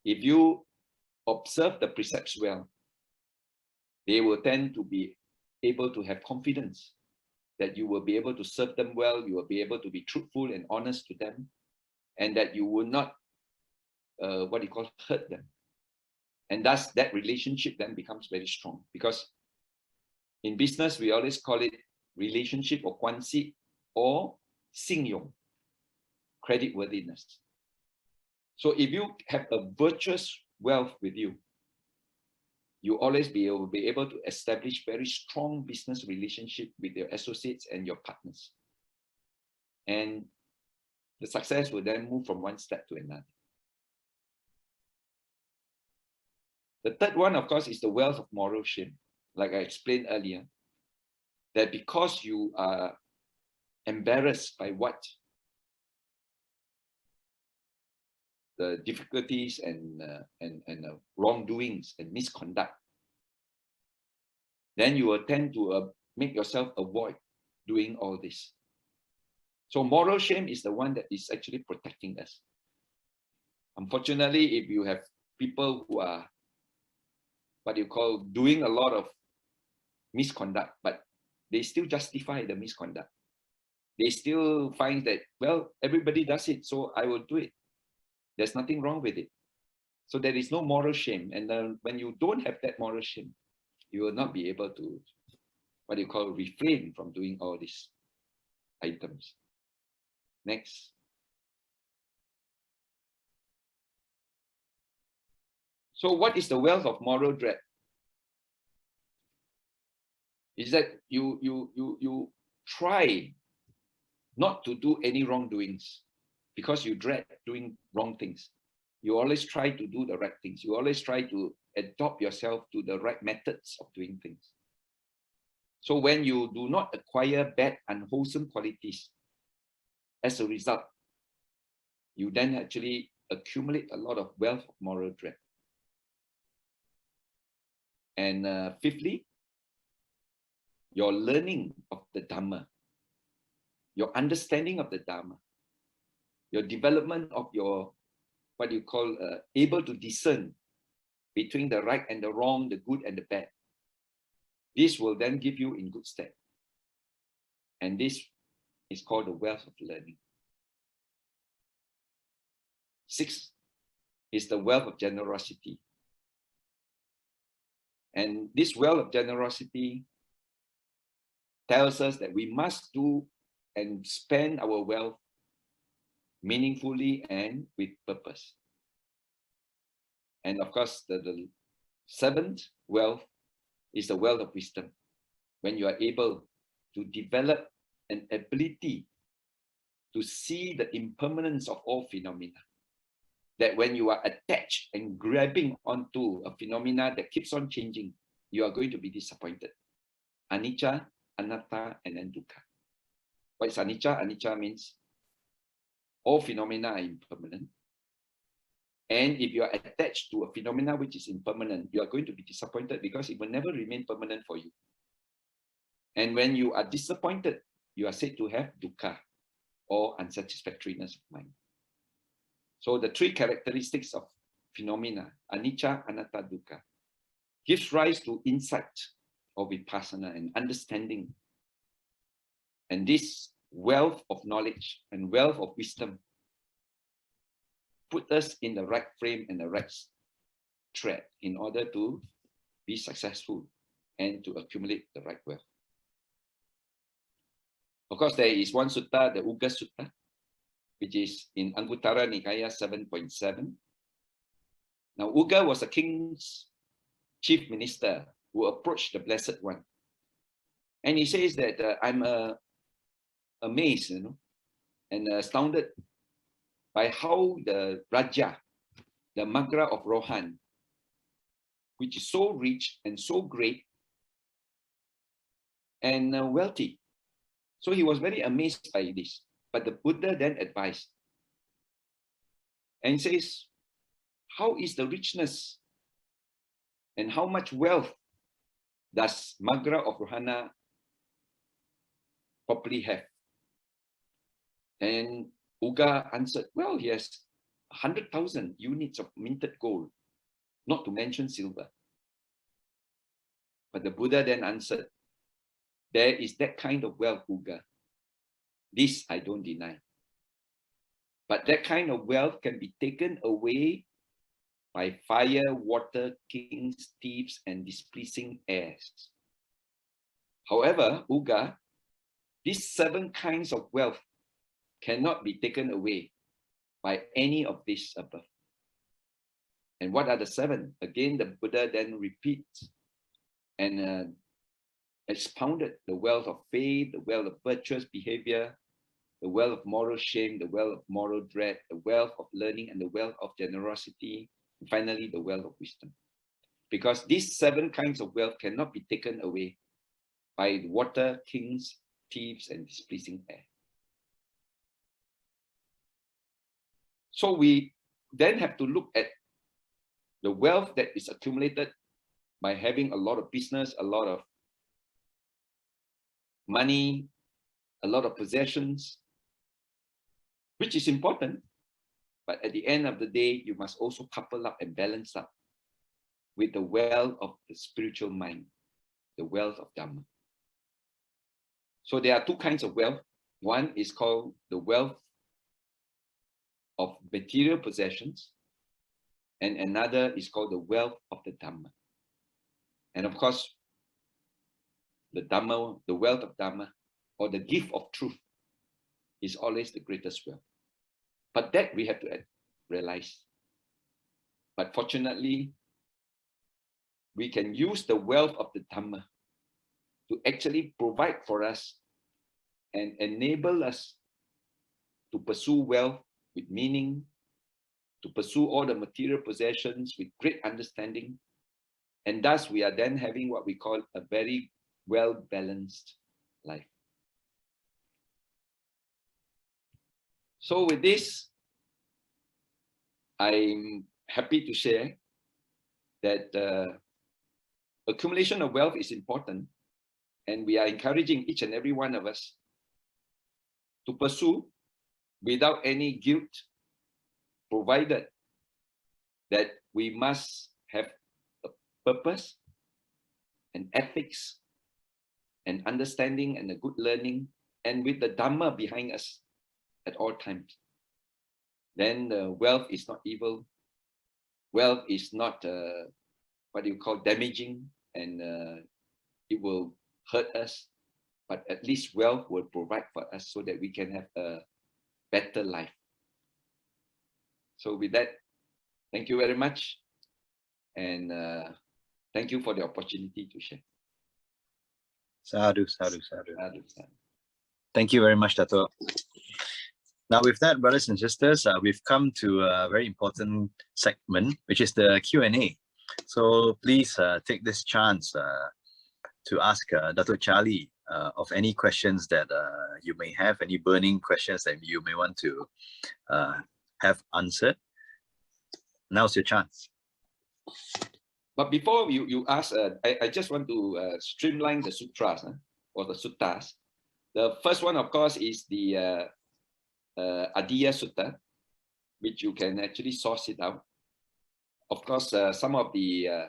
if you observe the precepts well, they will tend to be able to have confidence that you will be able to serve them well, you will be able to be truthful and honest to them, and that you will not, hurt them. And thus that relationship then becomes very strong, because in business, we always call it relationship or kwansi or singyong, creditworthiness. So if you have a virtuous wealth with you, you always be able to establish very strong business relationship with your associates and your partners. And the success will then move from one step to another. The third one, of course, is the wealth of moral shame. Like I explained earlier, that because you are embarrassed by what the difficulties and wrongdoings and misconduct, then you will tend to make yourself avoid doing all this. So moral shame is the one that is actually protecting us. Unfortunately, if you have people who are doing a lot of misconduct, but they still justify the misconduct. They still find that, well, everybody does it, so I will do it. There's nothing wrong with it. So there is no moral shame. And when you don't have that moral shame, you will not be able to, refrain from doing all these items. Next. So what is the wealth of moral dread? Is that you try not to do any wrongdoings because you dread doing wrong things. You always try to do the right things. You always try to adopt yourself to the right methods of doing things. So when you do not acquire bad, unwholesome qualities, as a result, you then actually accumulate a lot of wealth of moral dread. And fifthly, your learning of the Dhamma, your understanding of the Dhamma, your development of your what you call able to discern between the right and the wrong, the good and the bad. This will then give you in good stead. And this is called the wealth of learning. 6 is the wealth of generosity. And this wealth of generosity tells us that we must do and spend our wealth meaningfully and with purpose. And of course, the 7th wealth is the wealth of wisdom. When you are able to develop an ability to see the impermanence of all phenomena. That when you are attached and grabbing onto a phenomena that keeps on changing, you are going to be disappointed. Anicca, anatta, and then dukkha. What is anicca? Anicca means all phenomena are impermanent. And if you are attached to a phenomena which is impermanent, you are going to be disappointed because it will never remain permanent for you. And when you are disappointed, you are said to have dukkha, or unsatisfactoriness of mind. So the 3 characteristics of phenomena, anicca, anatta, dukkha, gives rise to insight or vipassana and understanding. And this wealth of knowledge and wealth of wisdom put us in the right frame and the right thread in order to be successful and to accumulate the right wealth. Of course, there is one sutta, the Uga Sutta, which is in Anguttara Nikaya 7.7. Now, Uga was a king's chief minister who approached the Blessed One. And he says that I'm amazed, and astounded by how the Raja, the Magra of Rohan, which is so rich and so great and wealthy. So he was very amazed by this. But the Buddha then advised and says, how is the richness and how much wealth does Magra of Rohana properly have? And Uga answered, well, he has 100,000 units of minted gold, not to mention silver. But the Buddha then answered, there is that kind of wealth, Uga. This I don't deny. But that kind of wealth can be taken away by fire, water, kings, thieves, and displeasing heirs. However, Uga, these 7 kinds of wealth cannot be taken away by any of these above. And what are the 7? Again, the Buddha then repeats and expounded the wealth of faith, the wealth of virtuous behavior, the wealth of moral shame, the wealth of moral dread, the wealth of learning, and the wealth of generosity, and finally the wealth of wisdom. Because these 7 kinds of wealth cannot be taken away by water, kings, thieves, and displeasing air. So we then have to look at the wealth that is accumulated by having a lot of business, a lot of money, a lot of possessions, which is important. But at the end of the day, you must also couple up and balance up with the wealth of the spiritual mind, the wealth of Dhamma. So there are 2 kinds of wealth. One is called the wealth of material possessions, and another is called the wealth of the Dhamma. And of course, the Dhamma, the wealth of Dhamma, or the gift of truth, is always the greatest wealth. But that we have to realize. But fortunately, we can use the wealth of the Dhamma to actually provide for us and enable us to pursue wealth with meaning, to pursue all the material possessions with great understanding. And thus we are then having what we call a very well-balanced life. So with this, I'm happy to share that accumulation of wealth is important, and we are encouraging each and every one of us to pursue without any guilt, provided that we must have a purpose and ethics and understanding and a good learning, and with the Dhamma behind us at all times. Then wealth is not evil. Wealth is not damaging, and it will hurt us. But at least wealth will provide for us so that we can have a better life. So with that, thank you very much. And thank you for the opportunity to share. Sadhu, sadhu, sadhu. Thank you very much, Datuk. Now with that, brothers and sisters, we've come to a very important segment, which is the Q&A. So please take this chance to ask Datuk Charlie of any questions that you may have, any burning questions that you may want to have answered. Now's your chance. But before you ask, I just want to streamline the sutras or the suttas. The first one, of course, is the Adiya Sutra, which you can actually source it out. Of course, some of the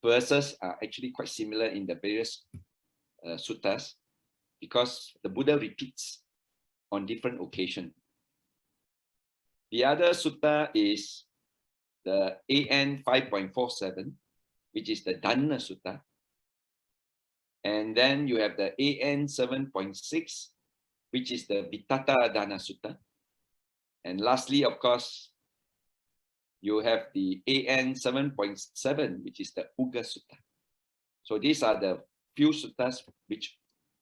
verses are actually quite similar in the various suttas, because the Buddha repeats on different occasions. The other sutta is the AN 5.47, which is the Dhanna Sutta. And then you have the AN 7.6, which is the Vittata Dhanna Sutta. And lastly, of course, you have the AN 7.7, which is the Uga Sutta. So these are the few suttas which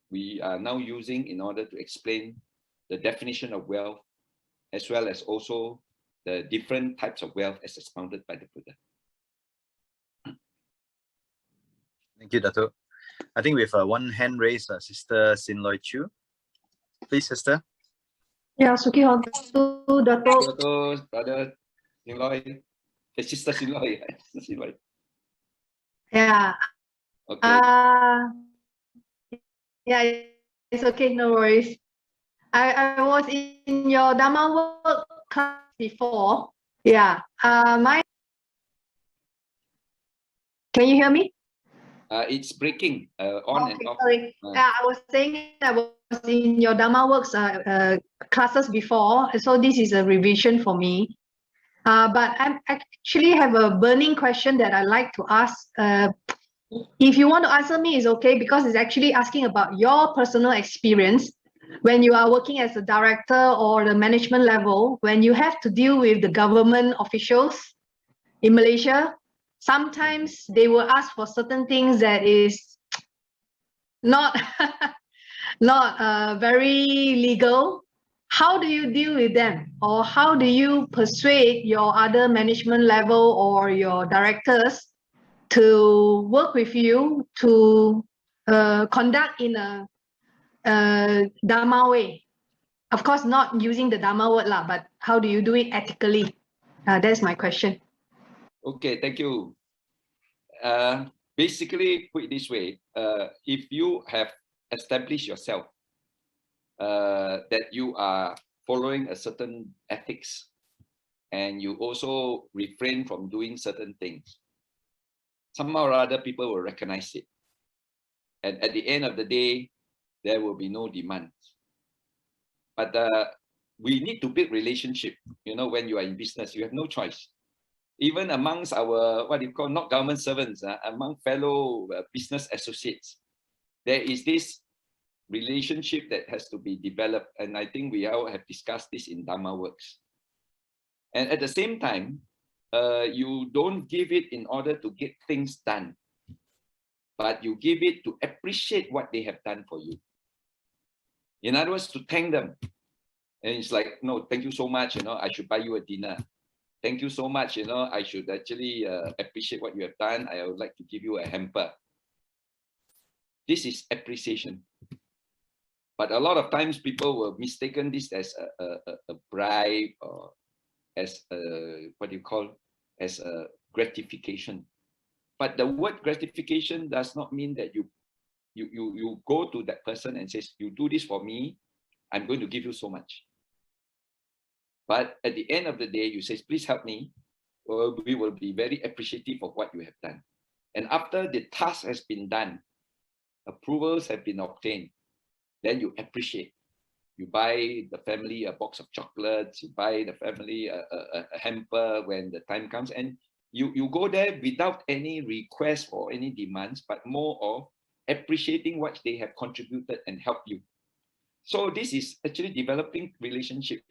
we are now using in order to explain the definition of wealth, as well as also the different types of wealth as expounded by the Buddha. Thank you, Datuk. I think we have one hand raised, Sister Sinloy Chu. Please, sister. Yeah, Suki Hotu, Datuk. Datuk, brother Sinloy, Sister Sinloy. Sinloy. Yeah. Okay. Yeah, it's okay, no worries. I was in your Dhamma work class before. Yeah. Can you hear me? It's breaking on and off. Sorry. Yeah, I was saying I was in your Dhamma works classes before, so this is a revision for me. But I actually have a burning question that I'd like to ask. If you want to answer me, it's okay, because it's actually asking about your personal experience when you are working as a director or the management level, when you have to deal with the government officials in Malaysia. Sometimes they will ask for certain things that is not very legal. How do you deal with them, or how do you persuade your other management level or your directors to work with you to conduct in a Dhamma way? Of course, not using the Dhamma word lah, but how do you do it ethically? That's my question. Okay, thank you. Basically, put it this way, if you have established yourself that you are following a certain ethics, and you also refrain from doing certain things, somehow or other people will recognize it. And at the end of the day, there will be no demand. But we need to build relationship. You know, when you are in business, you have no choice. Even amongst our, what you call, not government servants, among fellow business associates, there is this relationship that has to be developed. And I think we all have discussed this in Dhamma works. And at the same time, you don't give it in order to get things done, but you give it to appreciate what they have done for you. In other words, to thank them. And it's like, no, thank you so much, you know, I should buy you a dinner. Thank you so much, you know, I should actually appreciate what you have done. I would like to give you a hamper. This is appreciation. But a lot of times people will mistaken this as a bribe, or as what you call, as a gratification. But the word gratification does not mean that you go to that person and says, you do this for me, I'm going to give you so much. But at the end of the day, you say, please help me, or we will be very appreciative of what you have done. And after the task has been done, approvals have been obtained, then you appreciate. You buy the family a box of chocolates, you buy the family a hamper when the time comes, and you go there without any request or any demands, but more of appreciating what they have contributed and helped you. So this is actually developing relationship.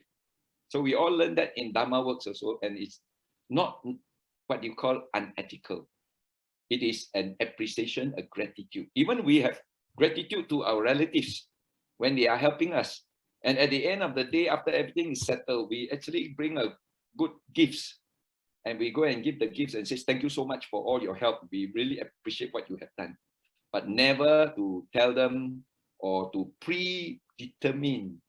So we all learn that in Dhamma works also, and it's not what you call unethical. It is an appreciation, a gratitude. Even we have gratitude to our relatives when they are helping us. And at the end of the day, after everything is settled, we actually bring a good gifts. And we go and give the gifts and say, thank you so much for all your help. We really appreciate what you have done. But never to tell them or to predetermine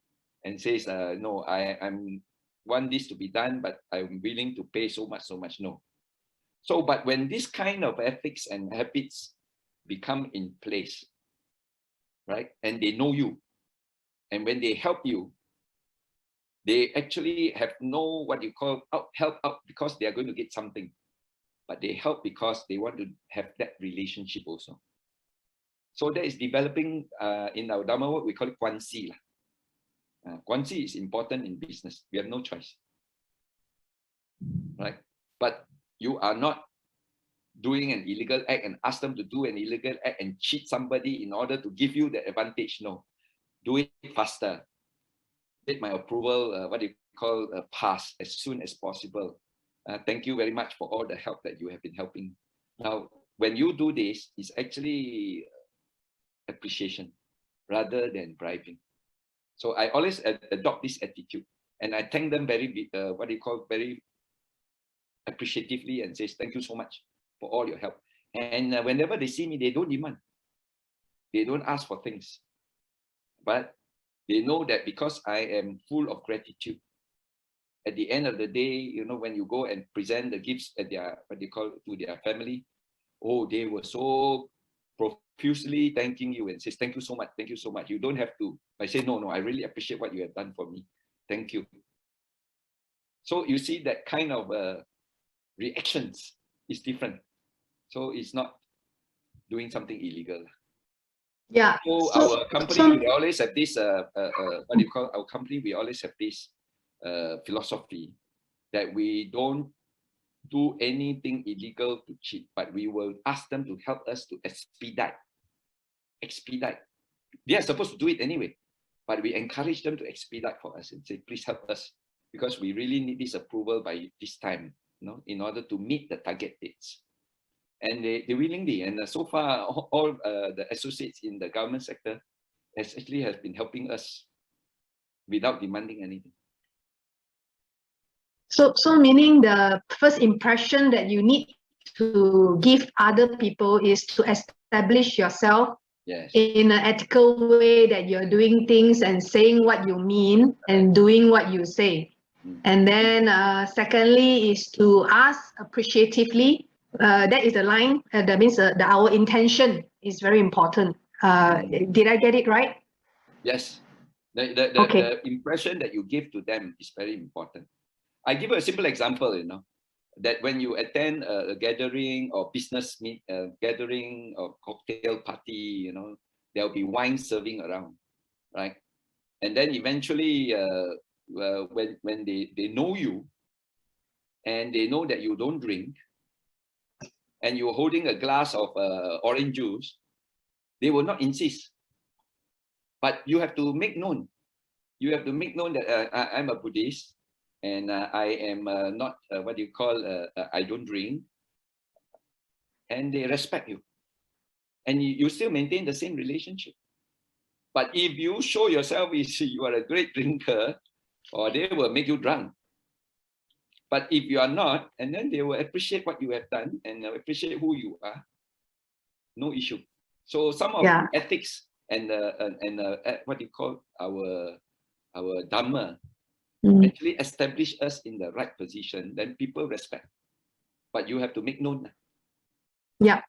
and says, no, I'm want this to be done, but I'm willing to pay so much, no. So, but when this kind of ethics and habits become in place, right, and they know you, and when they help you, they actually have no what you call help out because they are going to get something, but they help because they want to have that relationship also. So that is developing in our Dhamma work, we call it Kwansi. Kwansi is important in business. We have no choice, right? But you are not doing an illegal act and ask them to do an illegal act and cheat somebody in order to give you the advantage. No, do it faster. Get my approval, what do you call, pass as soon as possible. Thank you very much for all the help that you have been helping. Now, when you do this, it's actually appreciation rather than bribing. So I always adopt this attitude, and I thank them very, what do you call, very appreciatively, and says, thank you so much for all your help. And whenever they see me, they don't demand. They don't ask for things. But they know that because I am full of gratitude, at the end of the day, you know, when you go and present the gifts at their, what they call, to their family, oh, they were so profusely thanking you and says, thank you so much, thank you so much. You don't have to. I say, no, I really appreciate what you have done for me. Thank you. So you see that kind of reactions is different. So it's not doing something illegal. Yeah. So our company, we always have this, what do you call, our company, we always have this philosophy that we don't do anything illegal to cheat, but we will ask them to help us to expedite. They are supposed to do it anyway, but we encourage them to expedite for us and say, please help us, because we really need this approval by this time, you know, in order to meet the target dates. And they willingly, and so far, all the associates in the government sector has been helping us without demanding anything. So meaning the first impression that you need to give other people is to establish yourself in an ethical way, that you're doing things and saying what you mean and doing what you say. And then secondly is to ask appreciatively. That is the line. That means our intention is very important. Did I get it right? Yes. The impression that you give to them is very important. I give a simple example, you know, that when you attend a gathering or business gathering or cocktail party, you know, there'll be wine serving around, right? And then eventually, when they know you and they know that you don't drink, and you're holding a glass of orange juice, they will not insist. But you have to make known. You have to make known that I'm a Buddhist, and I am not, what do you call, I don't drink. And they respect you. And you still maintain the same relationship. But if you show yourself you are a great drinker, or they will make you drunk. But if you are not, and then they will appreciate what you have done and appreciate who you are, no issue. So some of the ethics and what you call our Dhamma actually establish us in the right position, then people respect. But you have to make known. Yeah.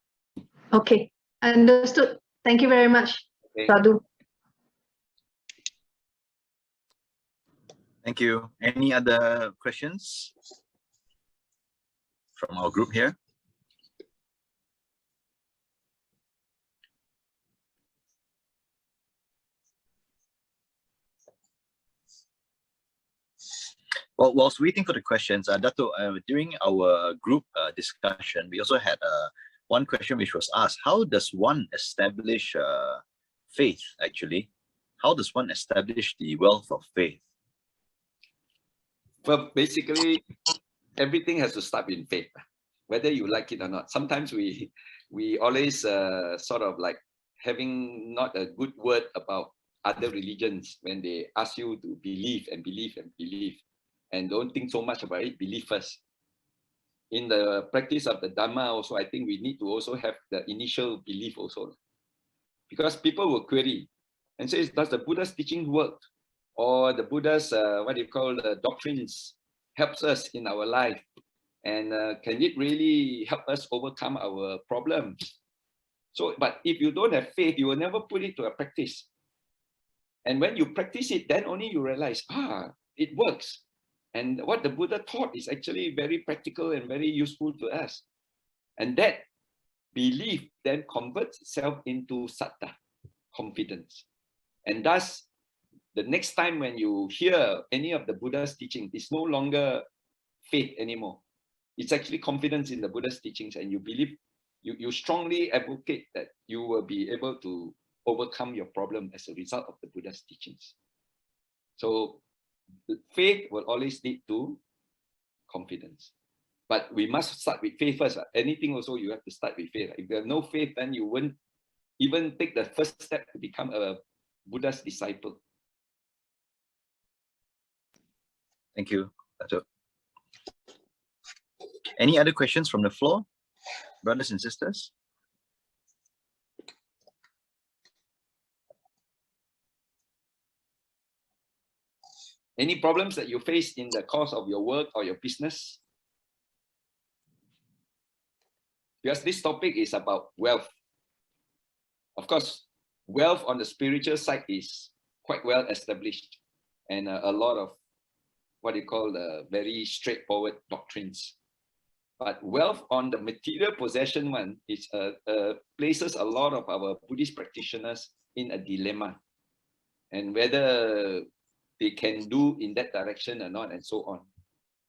Okay. Understood. Thank you very much, Sadhu. Thank you. Any other questions from our group here? Well, whilst waiting for the questions, Datuk, during our group discussion, we also had one question which was asked: how does one establish faith, actually? How does one establish the wealth of faith? Well, basically, everything has to start with faith, whether you like it or not. Sometimes we always sort of like having not a good word about other religions when they ask you to believe and believe and believe, and don't think so much about it, believe first. In the practice of the Dhamma also, I think we need to also have the initial belief also. Because people will query and say, does the Buddha's teaching work? Or the Buddha's, doctrines helps us in our life? And can it really help us overcome our problems? So, but if you don't have faith, you will never put it to a practice. And when you practice it, then only you realize, it works. And what the Buddha taught is actually very practical and very useful to us. And that belief then converts itself into satta, confidence. And thus, the next time when you hear any of the Buddha's teaching, it's no longer faith anymore. It's actually confidence in the Buddha's teachings, and you believe, you strongly advocate that you will be able to overcome your problem as a result of the Buddha's teachings. So faith will always lead to confidence. But we must start with faith first. Anything also you have to start with faith. If you have no faith, then you won't even take the first step to become a Buddha's disciple. Thank you, Datuk. Any other questions from the floor, brothers and sisters? Any problems that you face in the course of your work or your business? Because this topic is about wealth. Of course, wealth on the spiritual side is quite well established, and a lot of what you call the very straightforward doctrines. But wealth on the material possession one is places a lot of our Buddhist practitioners in a dilemma, and whether they can do in that direction or not, and so on.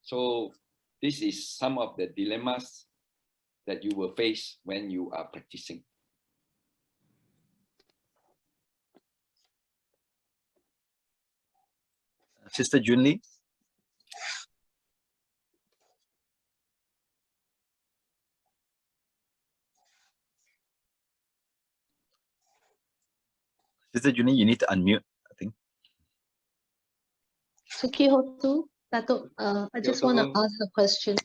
So this is some of the dilemmas that you will face when you are practicing. Sister Junli? Sister Junli, you need to unmute, I think. Sukihotu, Datuk, I just want to ask a question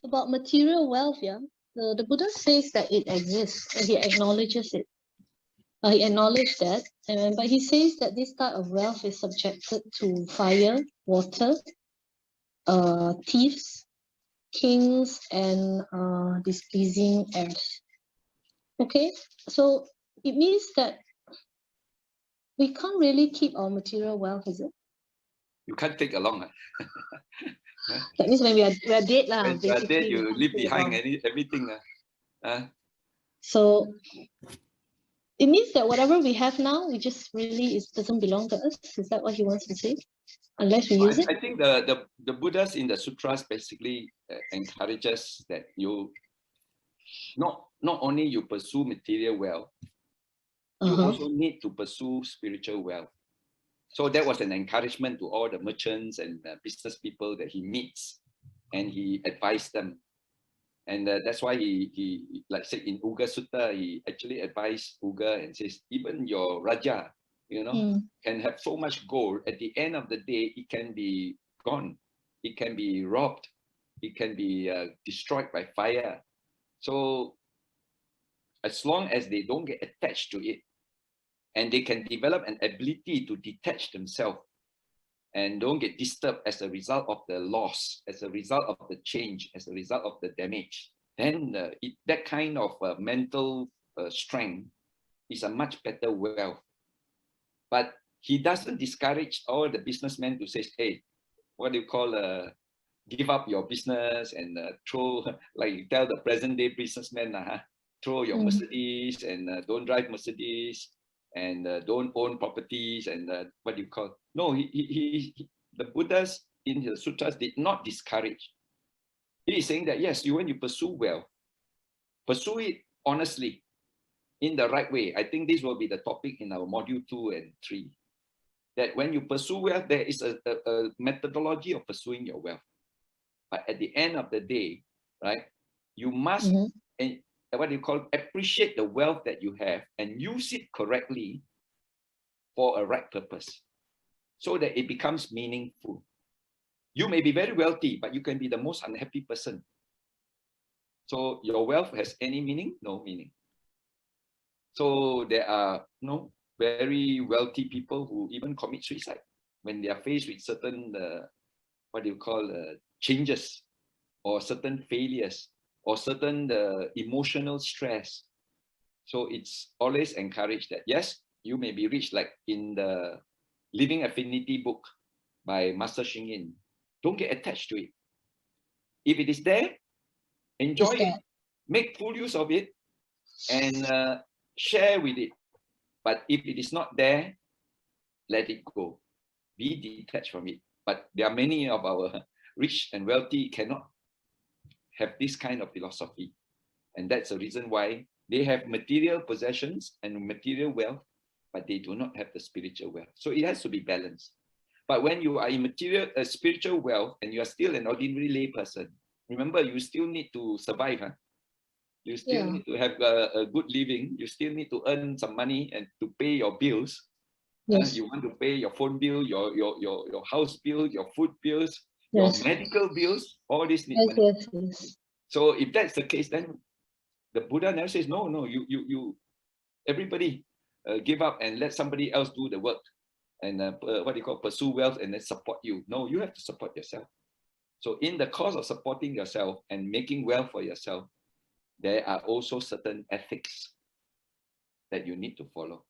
about material wealth. Yeah, the Buddha says that it exists, and he acknowledges it. He acknowledged that, but he says that this type of wealth is subjected to fire, water, thieves, kings, and displeasing heirs. Okay, so it means that we can't really keep our material wealth, is it? You can't take along. That means when we are dead, when you are dead, you leave behind everything. So it means that whatever we have now, we just really doesn't belong to us. Is that what he wants to say? Unless we use it. I think the Buddhas in the sutras basically encourages that you not only you pursue material wealth, you also need to pursue spiritual wealth. So that was an encouragement to all the merchants and business people that he meets, and he advised them. And that's why he like said in Uga Sutta, he actually advised Uga and says, even your Raja, can have so much gold. At the end of the day, it can be gone. It can be robbed. It can be destroyed by fire. So as long as they don't get attached to it, and they can develop an ability to detach themselves and don't get disturbed as a result of the loss, as a result of the change, as a result of the damage, then that kind of mental strength is a much better wealth. But he doesn't discourage all the businessmen to say, hey, what do you call, give up your business and throw, like you tell the present day businessmen, throw your Mercedes and don't drive Mercedes and don't own properties and what do you call? No, the Buddhas in the sutras did not discourage. He is saying that yes, when you pursue wealth, pursue it honestly, in the right way. I think this will be the topic in our module 2 and 3. That when you pursue wealth, there is a methodology of pursuing your wealth. But at the end of the day, right, you must, and what do you call, appreciate the wealth that you have and use it correctly for a right purpose, so that it becomes meaningful. You may be very wealthy, but you can be the most unhappy person. So your wealth has any meaning? No meaning. So there are very wealthy people who even commit suicide when they are faced with certain, what do you call, changes or certain failures or certain emotional stress. So it's always encouraged that, yes, you may be rich, like in the Living Affinity book by Master Xing Yin. Don't get attached to it. If it is there, enjoy it, make full use of it, and share with it. But if it is not there, let it go. Be detached from it. But there are many of our rich and wealthy cannot have this kind of philosophy. And that's the reason why they have material possessions and material wealth, but they do not have the spiritual wealth. So it has to be balanced. But when you are in material, spiritual wealth, and you are still an ordinary lay person, remember, you still need to survive. You still need to have a good living. You still need to earn some money and to pay your bills. Yes. You want to pay your phone bill, your house bill, your food bills, your medical bills. All this need money. Yes. So if that's the case, then the Buddha never says no. You everybody give up and let somebody else do the work, and what do you call, pursue wealth and then support you. No, you have to support yourself. So in the course of supporting yourself and making wealth for yourself, there are also certain ethics that you need to follow.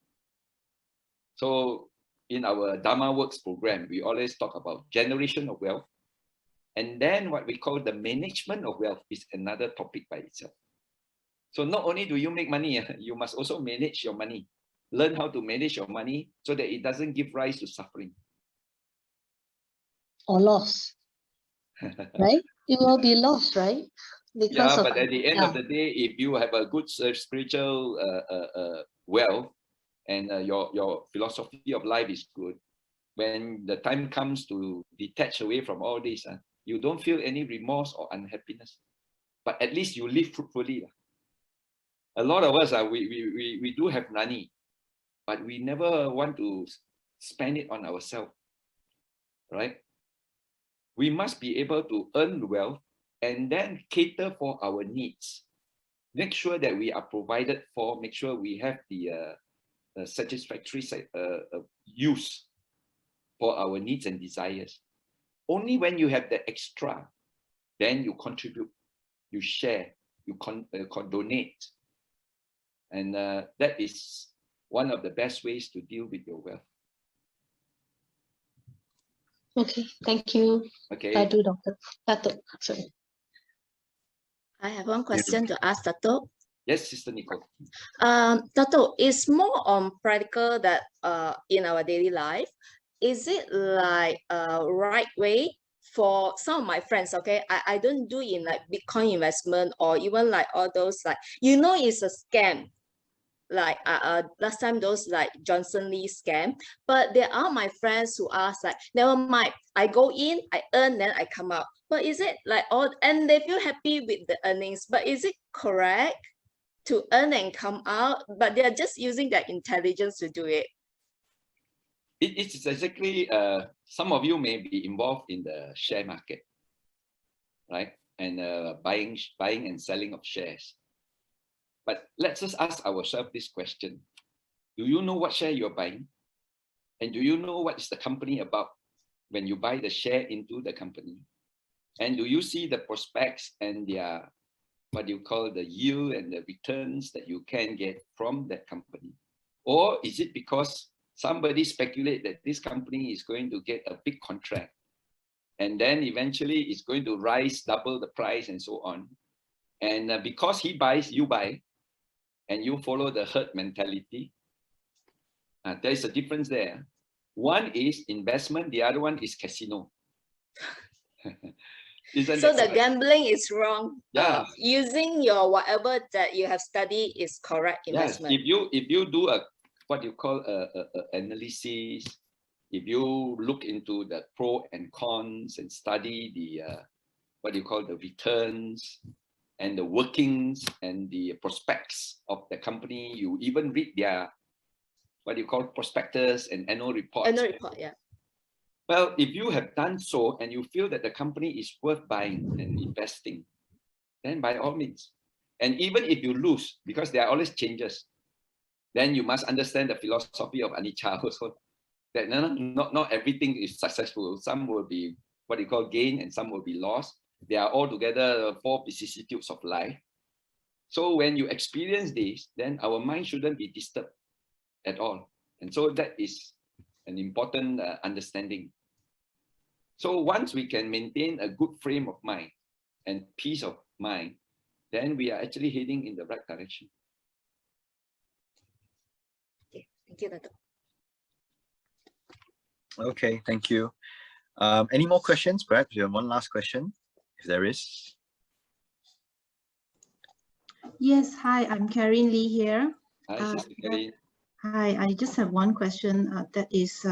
So in our Dhamma Works program, we always talk about generation of wealth. And then what we call the management of wealth is another topic by itself. So not only do you make money, you must also manage your money. Learn how to manage your money so that it doesn't give rise to suffering. Or loss. Right? It will be lost, right? Because but at the end of the day, if you have a good spiritual wealth and your philosophy of life is good, when the time comes to detach away from all this, you don't feel any remorse or unhappiness. But at least you live fruitfully. A lot of us, we do have money, but we never want to spend it on ourselves, right? We must be able to earn wealth and then cater for our needs. Make sure that we are provided for, make sure we have the satisfactory use for our needs and desires. Only when you have the extra, then you contribute, you share, you donate. And that is one of the best ways to deal with your wealth. Okay, thank you. Okay. Datuk, sorry. I have one question to ask Datuk. Yes, Sister Nicole. Datuk, it's more on practical that in our daily life. Is it like a right way for some of my friends? Okay, I don't do in like Bitcoin investment or even like all those like, it's a scam. Like last time those like Johnson Lee scam, but there are my friends who ask like, never mind, I go in, I earn, then I come out. But is it like all, and they feel happy with the earnings, but is it correct to earn and come out, but they're just using their intelligence to do it? It's exactly, some of you may be involved in the share market, right? And buying and selling of shares. But let's just ask ourselves this question. Do you know what share you're buying? And do you know what is the company about when you buy the share into the company? And do you see the prospects and their, what do you call, the yield and the returns that you can get from that company? Or is it because somebody speculate that this company is going to get a big contract And then eventually it's going to rise double the price and so on. And because he buys, you buy, and you follow the herd mentality. There is a difference there. One is investment, the other one is casino. So the gambling is wrong. Yeah. Using your whatever that you have studied is correct investment. Yes. If you do a what you call a analysis, if you look into the pro and cons and study the what you call the returns and the workings and the prospects of the company, you even read their what you call prospectus and annual reports. Annual report, yeah. Well, if you have done so and you feel that the company is worth buying and investing, then by all means. And even if you lose, because there are always changes, then you must understand the philosophy of anicca also. That not everything is successful. Some will be what you call gain and some will be loss. They are all together 4 vicissitudes of life. So when you experience this, then our mind shouldn't be disturbed at all. And so that is an important understanding. So once we can maintain a good frame of mind and peace of mind, then we are actually heading in the right direction. Okay, thank you, Datuk. Okay, thank you. Any more questions? Perhaps you have one last question, if there is. Yes, hi, I'm Karen Lee here. Hi, Sister Karen. Hi, I just have one question. That is,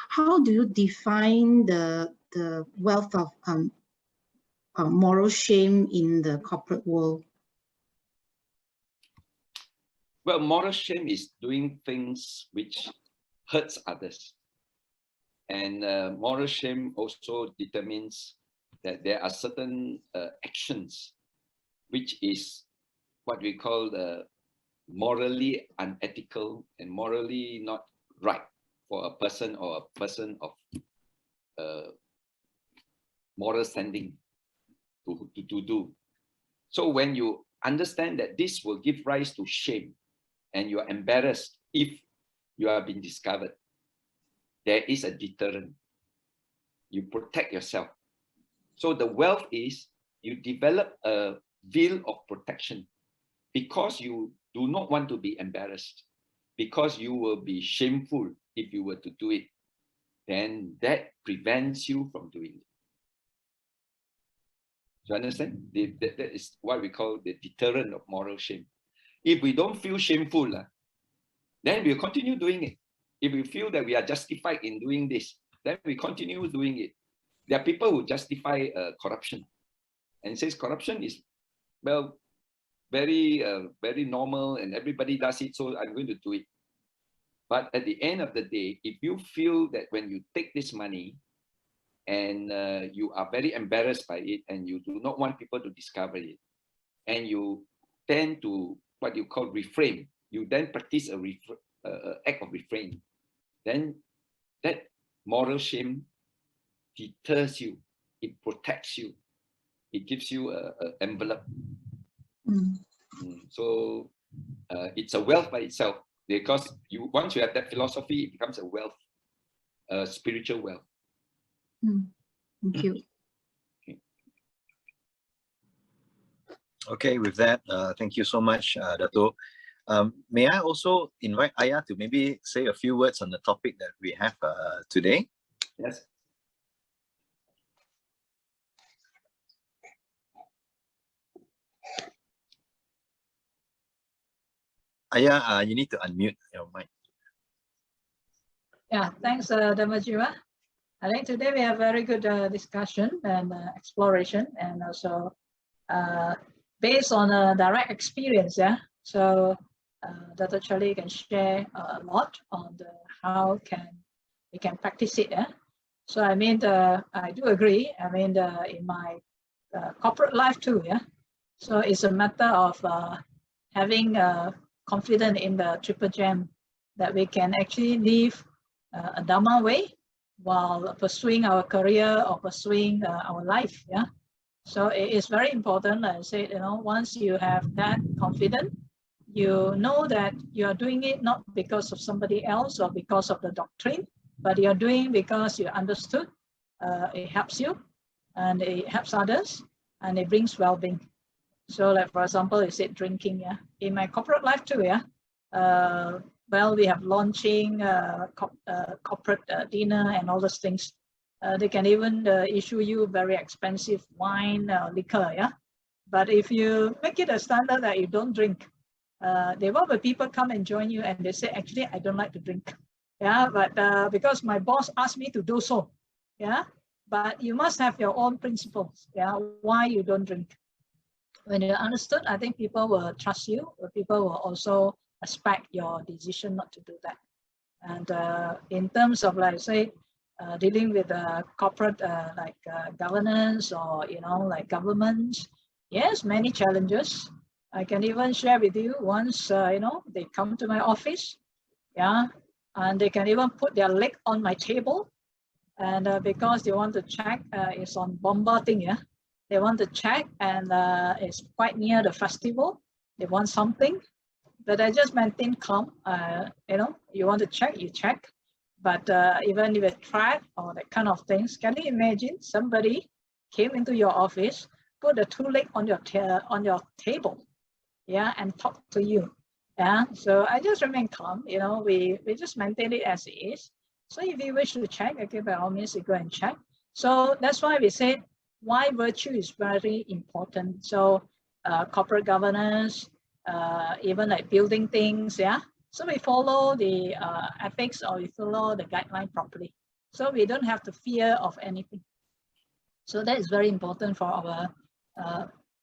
how do you define the wealth of moral shame in the corporate world? Well, moral shame is doing things which hurts others. And moral shame also determines that there are certain actions which is what we call the morally unethical and morally not right for a person or a person of moral standing to do. So when you understand that this will give rise to shame and you are embarrassed if you have been discovered, there is a deterrent. You protect yourself. So the wealth is you develop a veil of protection because you do not want to be embarrassed, because you will be shameful if you were to do it. Then that prevents you from doing it. Do you understand? That is what we call the deterrent of moral shame. If we don't feel shameful, then we'll continue doing it. If we feel that we are justified in doing this, then we continue doing it. There are people who justify corruption and says corruption is, well, very normal and everybody does it, so I'm going to do it. But at the end of the day, if you feel that when you take this money and you are very embarrassed by it and you do not want people to discover it, and you tend to what you call refrain, you then practice a act of refrain, then that moral shame deters you, it protects you, it gives you an envelope. So it's a wealth by itself, because once you have that philosophy, it becomes a wealth, a spiritual wealth. Thank you. Okay, with that, thank you so much, Datuk. May I also invite Ariya to maybe say a few words on the topic that we have today? Yes. Ariya, you need to unmute your mic. Yeah, thanks, Dhammajiva. I think today we have very good discussion and exploration, and also based on a direct experience. Yeah, so Dr. Charlie can share a lot on how we can practice it. Yeah, so I mean, I do agree. I mean, in my corporate life too. Yeah, so it's a matter of having confidence in the triple gem that we can actually live a Dhamma way while pursuing our career or pursuing our life. Yeah, so it is very important. Like I said, once you have that confidence, you know that you are doing it not because of somebody else or because of the doctrine, but you are doing because you understood it helps you, and it helps others, and it brings well-being. So like, for example, you said drinking, yeah. In my corporate life too, yeah. Well, we have launching, corporate dinner and all those things. They can even issue you very expensive wine, liquor, yeah. But if you make it a standard that you don't drink, they want the people come and join you, and they say, actually, I don't like to drink, yeah. But because my boss asked me to do so, yeah. But you must have your own principles, yeah. Why you don't drink? When you understood, I think people will trust you. People will also respect your decision not to do that. And in terms of, like, say, dealing with corporate governance, or like governments, yes, many challenges. I can even share with you once, they come to my office, yeah, and they can even put their leg on my table, and because they want to check, it's on bombarding, yeah. They want to check, and it's quite near the festival. They want something, but I just maintain calm. You want to check, you check. But even if it's track or that kind of things, can you imagine somebody came into your office, put the two legs on your table, yeah, and talk to you, yeah? So I just remain calm. We just maintain it as it is. So if you wish to check, okay, by all means, you go and check. So that's why we say why virtue is very important. So corporate governance, even like building things, yeah. So we follow the ethics, or we follow the guideline properly. So we don't have to fear of anything. So that is very important for our,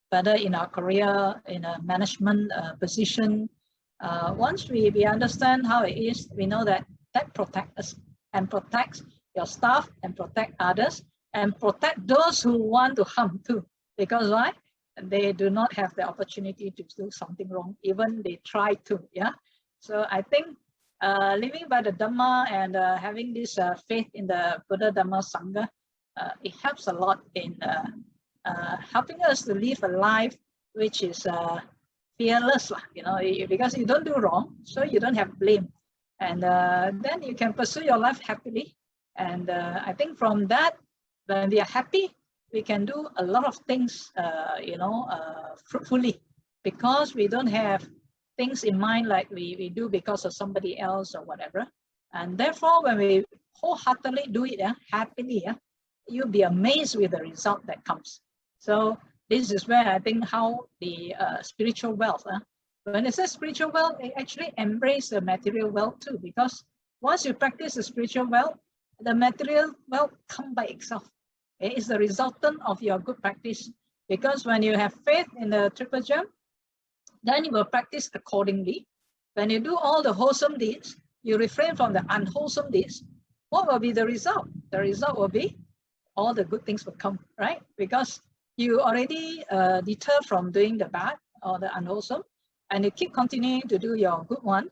whether in our career, in a management position. Once we understand how it is, we know that protects us and protects your staff and protect others and protect those who want to harm too. Because why? They do not have the opportunity to do something wrong, even they try to, yeah. So I think living by the Dhamma and having this faith in the Buddha Dhamma Sangha, it helps a lot in helping us to live a life which is fearless, because you don't do wrong, so you don't have blame, and then you can pursue your life happily. And I think from that, when we are happy, we can do a lot of things, fruitfully, because we don't have things in mind like we do because of somebody else or whatever. And therefore, when we wholeheartedly do it happily, you'll be amazed with the result that comes. So this is where I think how the spiritual wealth, when it says spiritual wealth, it actually embrace the material wealth too, because once you practice the spiritual wealth, the material wealth comes by itself. It is the resultant of your good practice. Because when you have faith in the triple gem, then you will practice accordingly. When you do all the wholesome deeds, you refrain from the unwholesome deeds. What will be the result? The result will be all the good things will come, right? Because you already deter from doing the bad or the unwholesome, and you keep continuing to do your good one.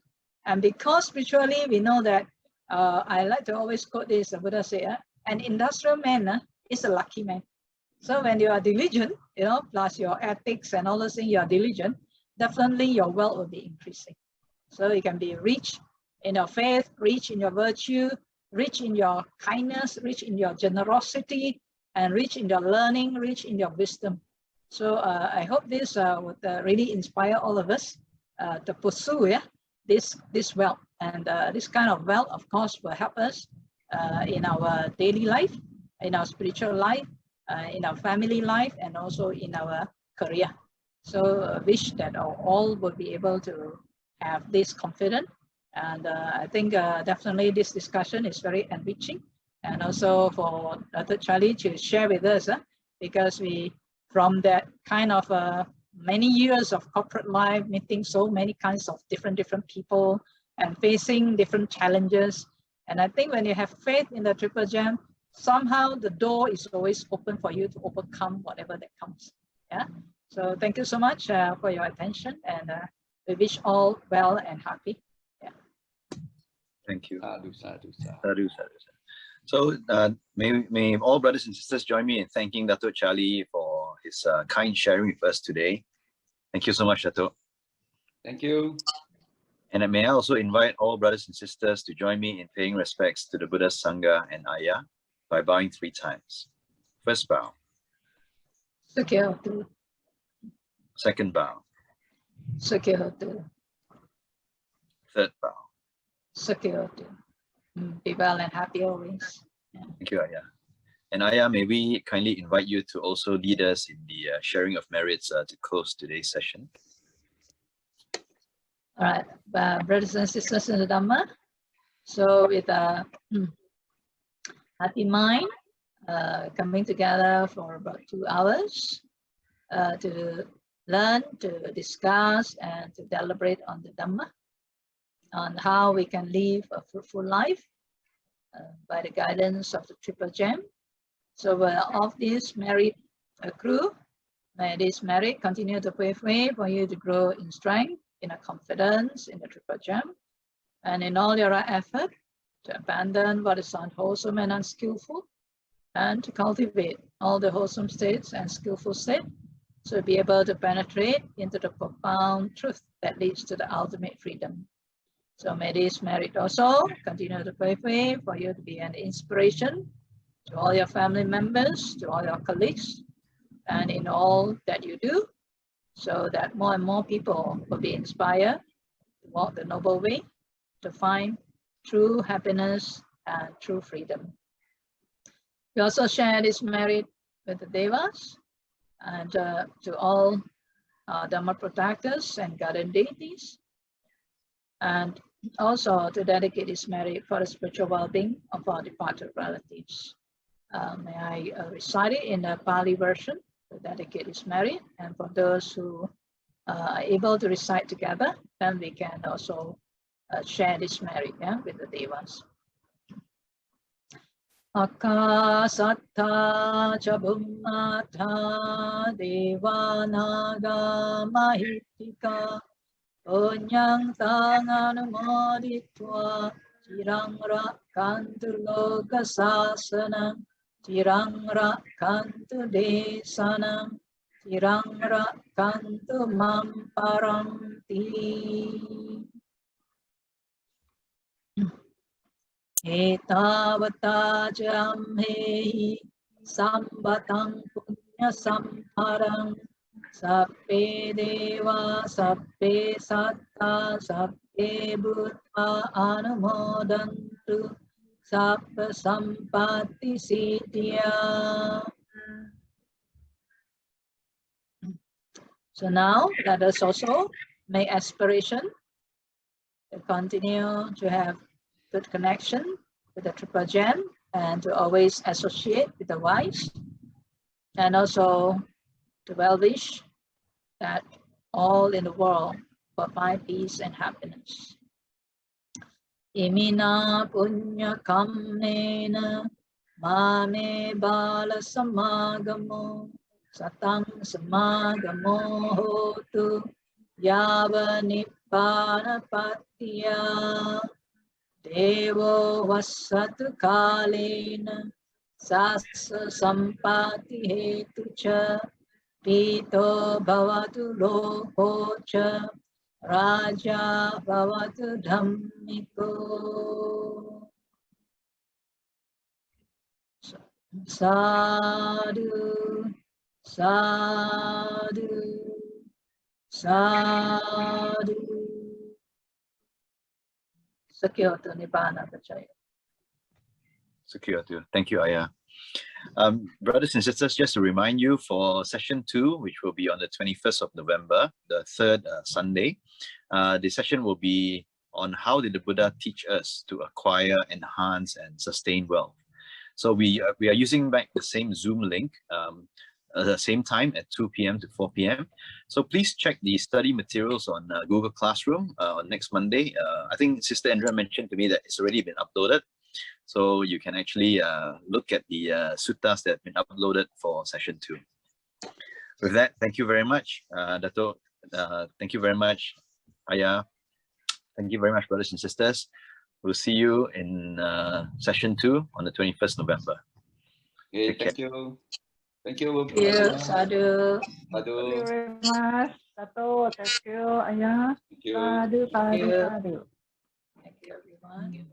And because spiritually we know that, I like to always quote this, the Buddha said, an industrial man is a lucky man. So when you are diligent, plus your ethics and all those things, you are diligent, definitely your wealth will be increasing. So you can be rich in your faith, rich in your virtue, rich in your kindness, rich in your generosity, and rich in your learning, rich in your wisdom. So I hope this would really inspire all of us to pursue this wealth. And this kind of wealth, of course, will help us in our daily life, in our spiritual life, in our family life, and also in our career. So I wish that all will be able to have this confidence. And I think definitely this discussion is very enriching. And also for Datuk Charlie to share with us, because we, from that kind of many years of corporate life, meeting so many kinds of different people and facing different challenges. And I think when you have faith in the triple gem, somehow the door is always open for you to overcome whatever that comes. Yeah. So thank you so much for your attention, and we wish all well and happy. Yeah. Thank you. Sadhu, sadhu, sadhu. Sadhu, sadhu. So may all brothers and sisters join me in thanking Datuk Charlie for his kind sharing with us today. Thank you so much, Datuk. Thank you. And may I also invite all brothers and sisters to join me in paying respects to the Buddha Sangha and Ariya by bowing 3 times. First bow. Sukihotu. Second bow. Sukihotu. Third bow. Sukihotu. Be well and happy always. Thank you, Ayah. And Ayah, may we kindly invite you to also lead us in the sharing of merits to close today's session. All right, brothers and sisters in the Dhamma. So with a happy mind, coming together for about 2 hours to learn, to discuss, and to deliberate on the Dhamma, on how we can live a fruitful life by the guidance of the Triple Gem. So of this merit accrue, may this merit continue to pave way for you to grow in strength, in a confidence in the Triple Gem, and in all your effort to abandon what is unwholesome and unskillful, and to cultivate all the wholesome states and skillful state, so be able to penetrate into the profound truth that leads to the ultimate freedom. So may this merit also continue to pave way for you to be an inspiration to all your family members, to all your colleagues, and in all that you do, so that more and more people will be inspired to walk the noble way, to find true happiness and true freedom. We also share this merit with the Devas and to all Dhamma protectors and guardian deities, and also to dedicate this merit for the spiritual well-being of our departed relatives. May I recite it in the Pali version to dedicate this merit, and for those who are able to recite together, then we can also share this merit with the Devas. Akasatta ca bhummata devanaga mahitika Onyang tang anumoditva Tirang rakkantu loka sasanam Tirang rakkantu desanam Tirang rakkantu mam paramti. Etavata jamhehi sambatang punya samparang Sappe deva, sappe satta, sappe bhutva anumodantu, sappa sampatti siddhya. So now let us also make aspiration to continue to have good connection with the Triple Gem and to always associate with the wise, and also to well wish that all in the world will find peace and happiness. Imina punya kammena mame bala samagamo satang samagamo hotu yava nibbana pattiya devo vassatu kalena sassa sampati hetu cha Pito bhavatu lokocha raja bhavatu dhammiko. Sadhu, sadhu, sadhu. Sakyoto Nibbana Pachaya. Sakyoto. Thank you, Ayah. Brothers and sisters, just to remind you, for session 2, which will be on the 21st of November, the third Sunday, the session will be on how did the Buddha teach us to acquire, enhance, and sustain wealth. So we are using back the same Zoom link at the same time at 2 p.m. to 4 p.m. So please check the study materials on Google Classroom on next Monday. I think Sister Andrea mentioned to me that it's already been uploaded. So you can actually look at the suttas that have been uploaded for session 2. With that, thank you very much, Datuk. Thank you very much, Ayah. Thank you very much, brothers and sisters. We'll see you in session 2 on the 21st November. Okay, thank you. Thank you. Thank you, Sadhu. Thank you very much, Datuk. Thank you, Ayah. Thank you. Sadhu, sadhu, sadhu. Thank you, everyone.